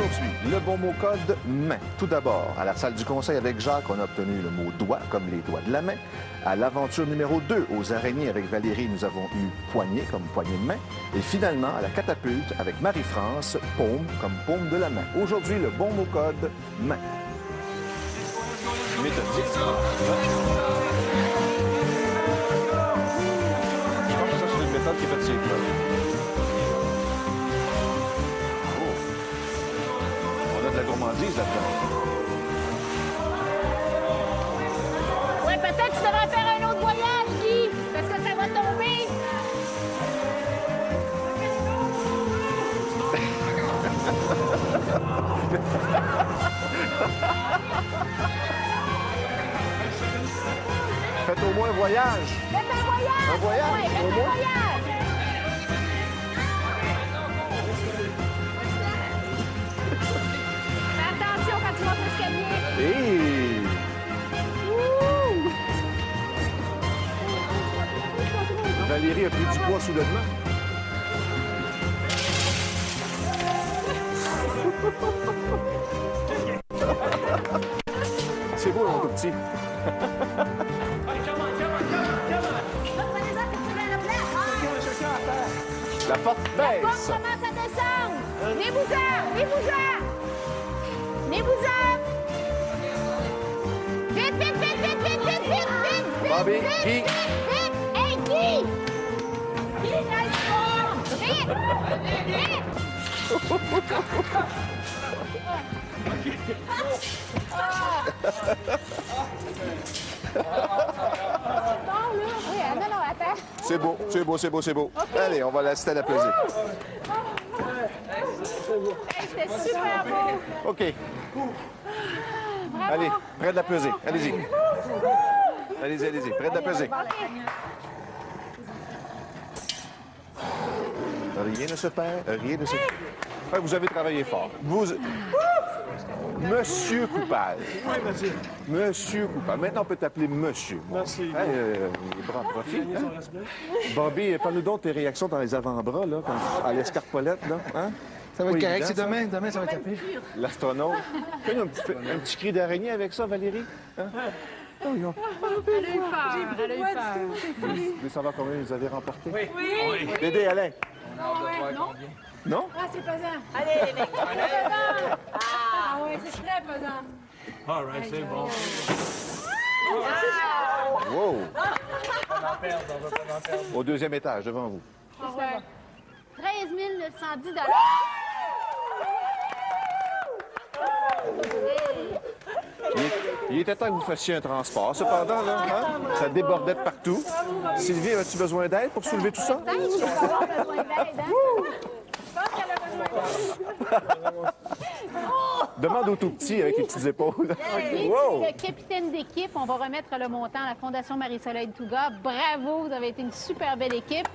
[SPEAKER 1] Aujourd'hui, le bon mot code main. Tout d'abord, à la salle du conseil avec Jacques, on a obtenu le mot doigt, comme les doigts de la main. À l'aventure numéro 2, aux araignées avec Valérie, nous avons eu poignée, comme poignée de main. Et finalement, à la catapulte avec Marie-France, paume, comme paume de la main. Aujourd'hui, le bon mot code main. Méthodique. Je pense que ça, c'est une méthode qui est faite sur les clubs. De la gourmandise là-dedans.
[SPEAKER 2] Ouais, peut-être tu devrais faire un autre voyage, Guy, parce que ça va tomber.
[SPEAKER 1] Faites au moins un voyage.
[SPEAKER 2] Faites un voyage.
[SPEAKER 1] Un voyage,
[SPEAKER 2] Ouais, faites
[SPEAKER 1] au
[SPEAKER 2] un
[SPEAKER 1] moins.
[SPEAKER 2] voyage. Fais attention quand tu montes l'escalier.
[SPEAKER 1] Hey! Valérie a pris du poids soudainement. C'est beau, mon tout petit. La porte
[SPEAKER 2] Comme
[SPEAKER 1] baisse.
[SPEAKER 2] commence à descendre. Venez-vous-en, venez-vous-en. Venez-vous-en. Vite, vite, vite, vite, vite, vite, vite, vite,
[SPEAKER 1] Bobby,
[SPEAKER 2] vite,
[SPEAKER 1] Guy.
[SPEAKER 2] vite, vite. Hey, Guy. Guy, nice ball. Vite, vite. Bon, là. Oui, non, non, attends.
[SPEAKER 1] C'est beau, c'est beau, c'est beau, c'est beau. Allez, on va l'assister à la pesée.
[SPEAKER 2] Hey, c'était super beau.
[SPEAKER 1] OK.
[SPEAKER 2] Bravo.
[SPEAKER 1] Allez, près de la pesée. Allez-y. Allez-y, allez-y. Près de la pesée. Rien ne se perd, rien ne se... Ouais, vous avez travaillé fort. Vous... Monsieur coupable.
[SPEAKER 6] Oui, merci.
[SPEAKER 1] Monsieur coupable. Maintenant, on peut t'appeler monsieur.
[SPEAKER 6] Merci.
[SPEAKER 1] Hey, les bras en profit.
[SPEAKER 6] Ils
[SPEAKER 1] Hein?
[SPEAKER 6] ont respect.
[SPEAKER 1] Bobby, parle-nous donc de tes réactions dans les avant-bras, là, à l'escarpolette, là. Hein?
[SPEAKER 8] Ça va être
[SPEAKER 1] Pas
[SPEAKER 8] correct,
[SPEAKER 1] évident,
[SPEAKER 8] c'est
[SPEAKER 1] ça.
[SPEAKER 8] demain. Demain, ça va être tapé.
[SPEAKER 1] L'astronaute. Fais-nous un petit cri d'araignée avec ça, Valérie. Hein? Oh, non.
[SPEAKER 2] Elle a eu peur. Elle a eu peur.
[SPEAKER 1] Vous savoir combien vous avez remporté?
[SPEAKER 6] Oui.
[SPEAKER 1] Dédé, Alain.
[SPEAKER 2] Non.
[SPEAKER 1] Non?
[SPEAKER 2] Ah, c'est pesant.
[SPEAKER 5] Allez, les mecs.
[SPEAKER 2] C'est pesant. Ah oui, c'est très pesant.
[SPEAKER 3] All right, c'est bon.
[SPEAKER 1] Wow! Au deuxième étage, devant vous.
[SPEAKER 2] 13 910
[SPEAKER 1] Il était temps que vous fassiez un transport. Cependant, là, hein, ça débordait de partout. Sylvie, as-tu besoin d'aide pour soulever tout ça?
[SPEAKER 2] Peut-être qu'il va avoir besoin d'aide, hein? Je pense qu'elle a besoin d'aide.
[SPEAKER 1] Demande au tout petit avec les petites épaules.
[SPEAKER 2] Guy,
[SPEAKER 1] Wow!
[SPEAKER 2] le capitaine d'équipe, on va remettre le montant à la Fondation Marie-Soleil Touga. Bravo, vous avez été une super belle équipe.